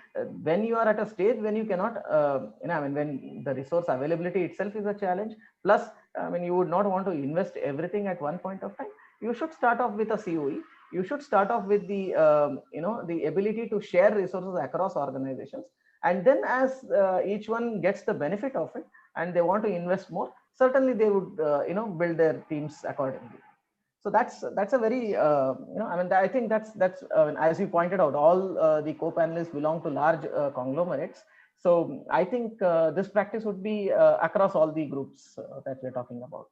when you are at a stage when you cannot, I mean, when the resource availability itself is a challenge, plus, I mean, you would not want to invest everything at one point of time, you should start off with a COE. You should start off with the, the ability to share resources across organizations. And then as each one gets the benefit of it and they want to invest more, certainly they would, build their teams accordingly. So that's a very, I mean, I think that's as you pointed out, all the co-panelists belong to large conglomerates. So I think this practice would be across all the groups that we're talking about.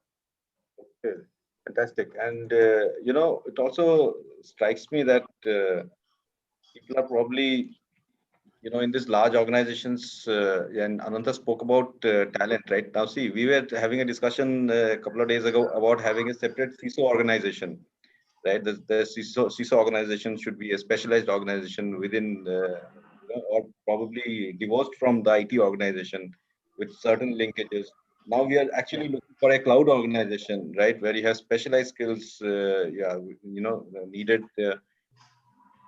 Okay, fantastic. And, it also strikes me that people are probably, in these large organizations, and Ananta spoke about talent, right? Now, see, we were having a discussion a couple of days ago about having a separate CISO organization, right? The CISO organization should be a specialized organization within, or probably divorced from the IT organization with certain linkages. Now we are actually looking for a cloud organization, right, where you have specialized skills, needed.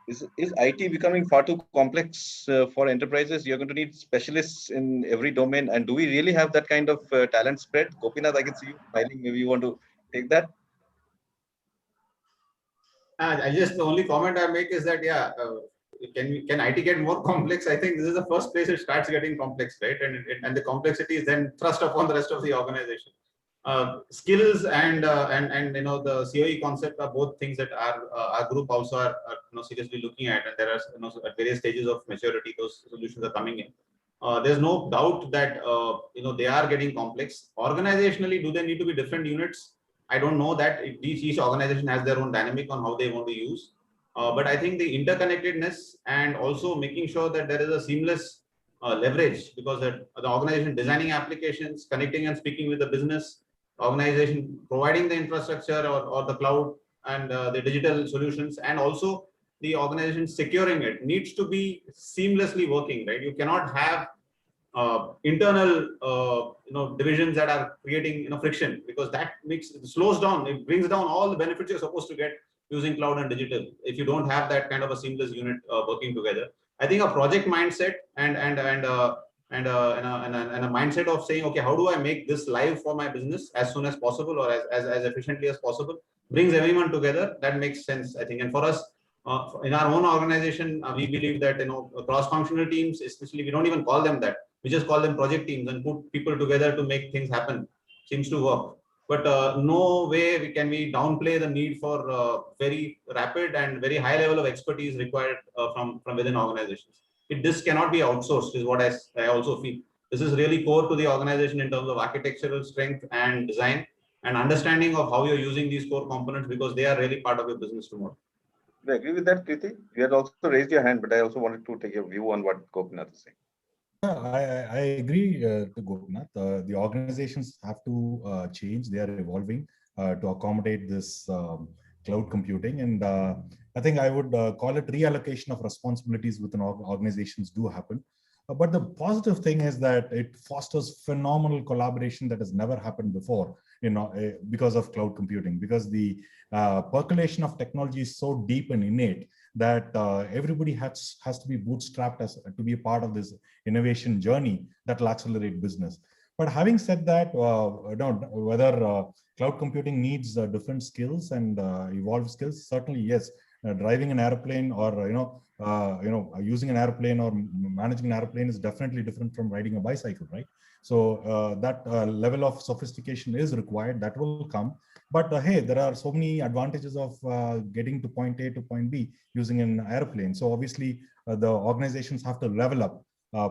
Is IT becoming far too complex for enterprises? You're going to need specialists in every domain. And do we really have that kind of talent spread? Gopinath, I can see you smiling. Maybe you want to take that? I just, the only comment I make is that, yeah, can IT get more complex? I think this is the first place it starts getting complex, right? And the complexity is then thrust upon the rest of the organization. Skills and the COE concept are both things that our group also are seriously looking at, and there are at various stages of maturity those solutions are coming in. There's no doubt that they are getting complex. Organizationally, do they need to be different units? I don't know that. Each organization has their own dynamic on how they want to use. But I think the interconnectedness and also making sure that there is a seamless leverage, because the organization designing applications, connecting and speaking with the business, organization providing the infrastructure or the cloud and the digital solutions, and also the organization securing it needs to be seamlessly working, right? You cannot have internal divisions that are creating friction, because that slows down, it brings down all the benefits you're supposed to get using cloud and digital if you don't have that kind of a seamless unit working together. I think a project mindset and a mindset of saying, okay, how do I make this live for my business as soon as possible or as efficiently as possible, brings everyone together. That makes sense, I think. And for us, in our own organization, we believe that cross-functional teams, especially, we don't even call them that. We just call them project teams and put people together to make things happen. Seems to work. But no way can we downplay the need for very rapid and very high level of expertise required from within organizations. This cannot be outsourced, is what I also feel. This is really core to the organization in terms of architectural strength and design and understanding of how you're using these core components, because they are really part of your business tomorrow. Do you agree with that, Kriti? You had also raised your hand, but I also wanted to take your view on what Gopinath is saying. I agree to Gopinath. The organizations have to change. They are evolving to accommodate this cloud computing. And I think I would call it reallocation of responsibilities within organizations do happen. But the positive thing is that it fosters phenomenal collaboration that has never happened before, because of cloud computing, because the percolation of technology is so deep and innate that everybody has to be bootstrapped to be a part of this innovation journey that will accelerate business. But having said that, whether cloud computing needs different skills and evolved skills, certainly yes. Driving an airplane or using an airplane or managing an airplane is definitely different from riding a bicycle, right? So that level of sophistication is required. That will come. But hey, there are so many advantages of getting to point A to point B using an airplane. So obviously, the organizations have to level up.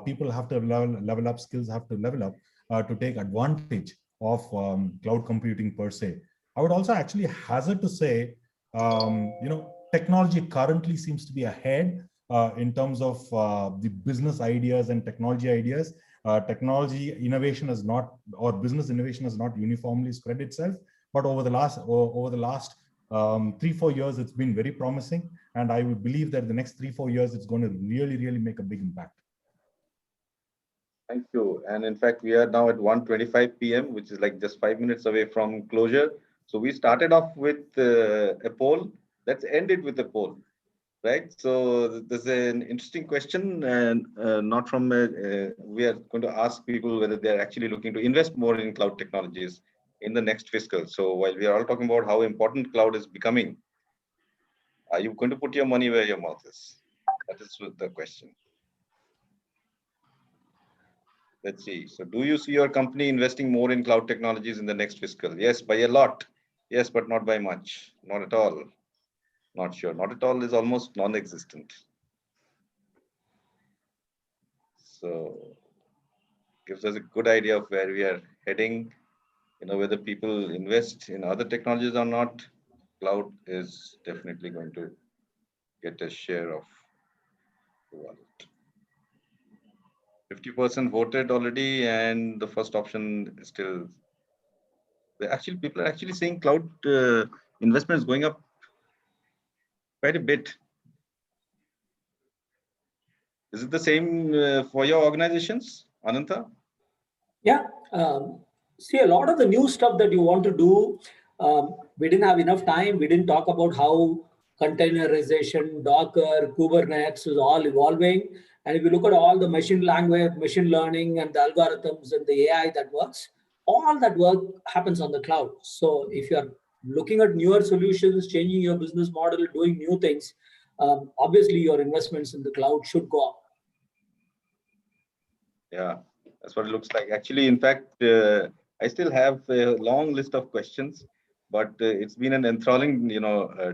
People have to level up, skills have to level up to take advantage of cloud computing per se. I would also actually hazard to say, technology currently seems to be ahead in terms of the business ideas and technology ideas. Technology innovation is not, or business innovation has not uniformly spread itself, but over the last 3-4 years, it's been very promising. And I would believe that the next 3-4 years, it's going to really make a big impact. Thank you. And in fact, we are now at 1:25 p.m., which is like just 5 minutes away from closure. So we started off with a poll. Let's end it with a poll, right? So there's an interesting question, and not from we are going to ask people whether they're actually looking to invest more in cloud technologies in the next fiscal. So while we are all talking about how important cloud is becoming, are you going to put your money where your mouth is? That is the question. Let's see. So do you see your company investing more in cloud technologies in the next fiscal? Yes, by a lot. Yes, but not by much. Not at all. Not sure. Not at all is almost non-existent. So gives us a good idea of where we are heading, whether people invest in other technologies or not. Cloud is definitely going to get a share of the wallet. 50% voted already, and the first option is still. Actually, people are actually saying cloud investment is going up quite a bit. Is it the same for your organizations, Ananta? Yeah. See, a lot of the new stuff that you want to do, we didn't have enough time. We didn't talk about how containerization, Docker, Kubernetes is all evolving. And if you look at all the machine language, machine learning, and the algorithms and the AI that works, all that work happens on the cloud. So if you're looking at newer solutions, changing your business model, doing new things, obviously your investments in the cloud should go up. Yeah, that's what it looks like. Actually, in fact, I still have a long list of questions, but it's been an enthralling,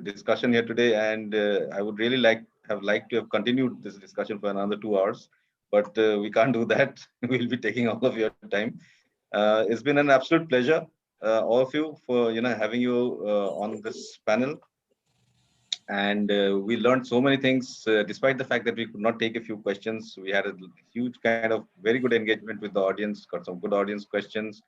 discussion here today, and I would really have liked to have continued this discussion for another 2 hours, but we can't do that. We'll be taking all of your time. It's been an absolute pleasure, all of you, for having you on this panel. And we learned so many things, despite the fact that we could not take a few questions. We had a huge kind of very good engagement with the audience, got some good audience questions.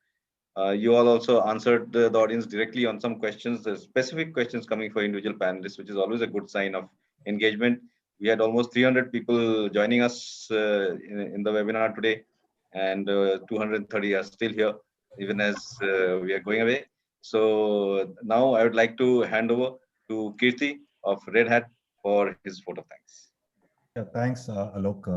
You all also answered the audience directly on some questions. There's specific questions coming for individual panelists, which is always a good sign of engagement. We had almost 300 people joining us in the webinar today, and 230 are still here, even as we are going away. So now I would like to hand over to Kirti of Red Hat for his vote of thanks. Yeah, thanks, Alok.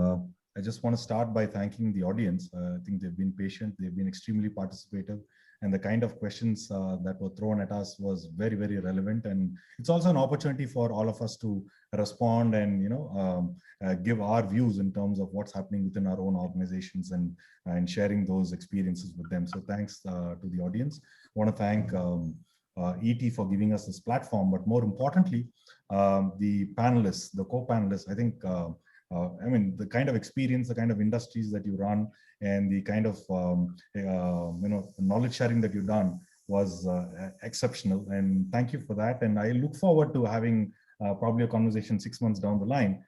I just want to start by thanking the audience. I think they've been patient, they've been extremely participative, and the kind of questions that were thrown at us was very, very relevant. And it's also an opportunity for all of us to respond and give our views in terms of what's happening within our own organizations and sharing those experiences with them. So thanks to the audience. I want to thank ET for giving us this platform, but more importantly, the panelists, the co-panelists. I think the kind of experience, the kind of industries that you run, and the kind of knowledge sharing that you've done was exceptional. And thank you for that. And I look forward to having probably a conversation 6 months down the line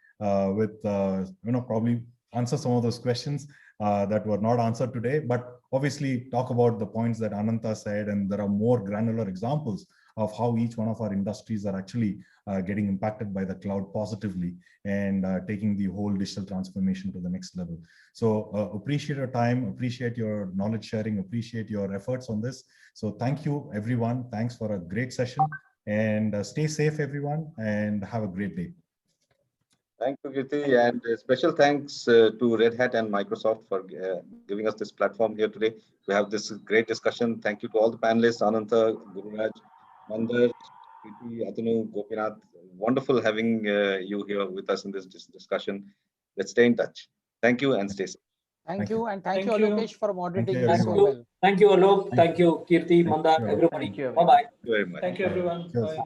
with probably answer some of those questions that were not answered today, but obviously talk about the points that Ananta said, and there are more granular examples of how each one of our industries are actually getting impacted by the cloud positively and taking the whole digital transformation to the next level. So appreciate your time, appreciate your knowledge sharing, appreciate your efforts on this. So thank you, everyone. Thanks for a great session, and stay safe, everyone, and have a great day. Thank you, Kirti, and special thanks to Red Hat and Microsoft for giving us this platform here today. We have this great discussion. Thank you to all the panelists, Ananta, Gururaj, Mandar, Kirti, Atanu, Gopinath. Wonderful having you here with us in this discussion. Let's stay in touch. Thank you and stay safe. Thank you, and thank Thank you, you. Alokesh, for moderating you this very so much. well. Thank you, Alok. Thank Thank you, Kirti, Thank Mandar, you. everybody. Thank you, Bye-bye. Very much. Thank you, everyone. Cheers. Bye.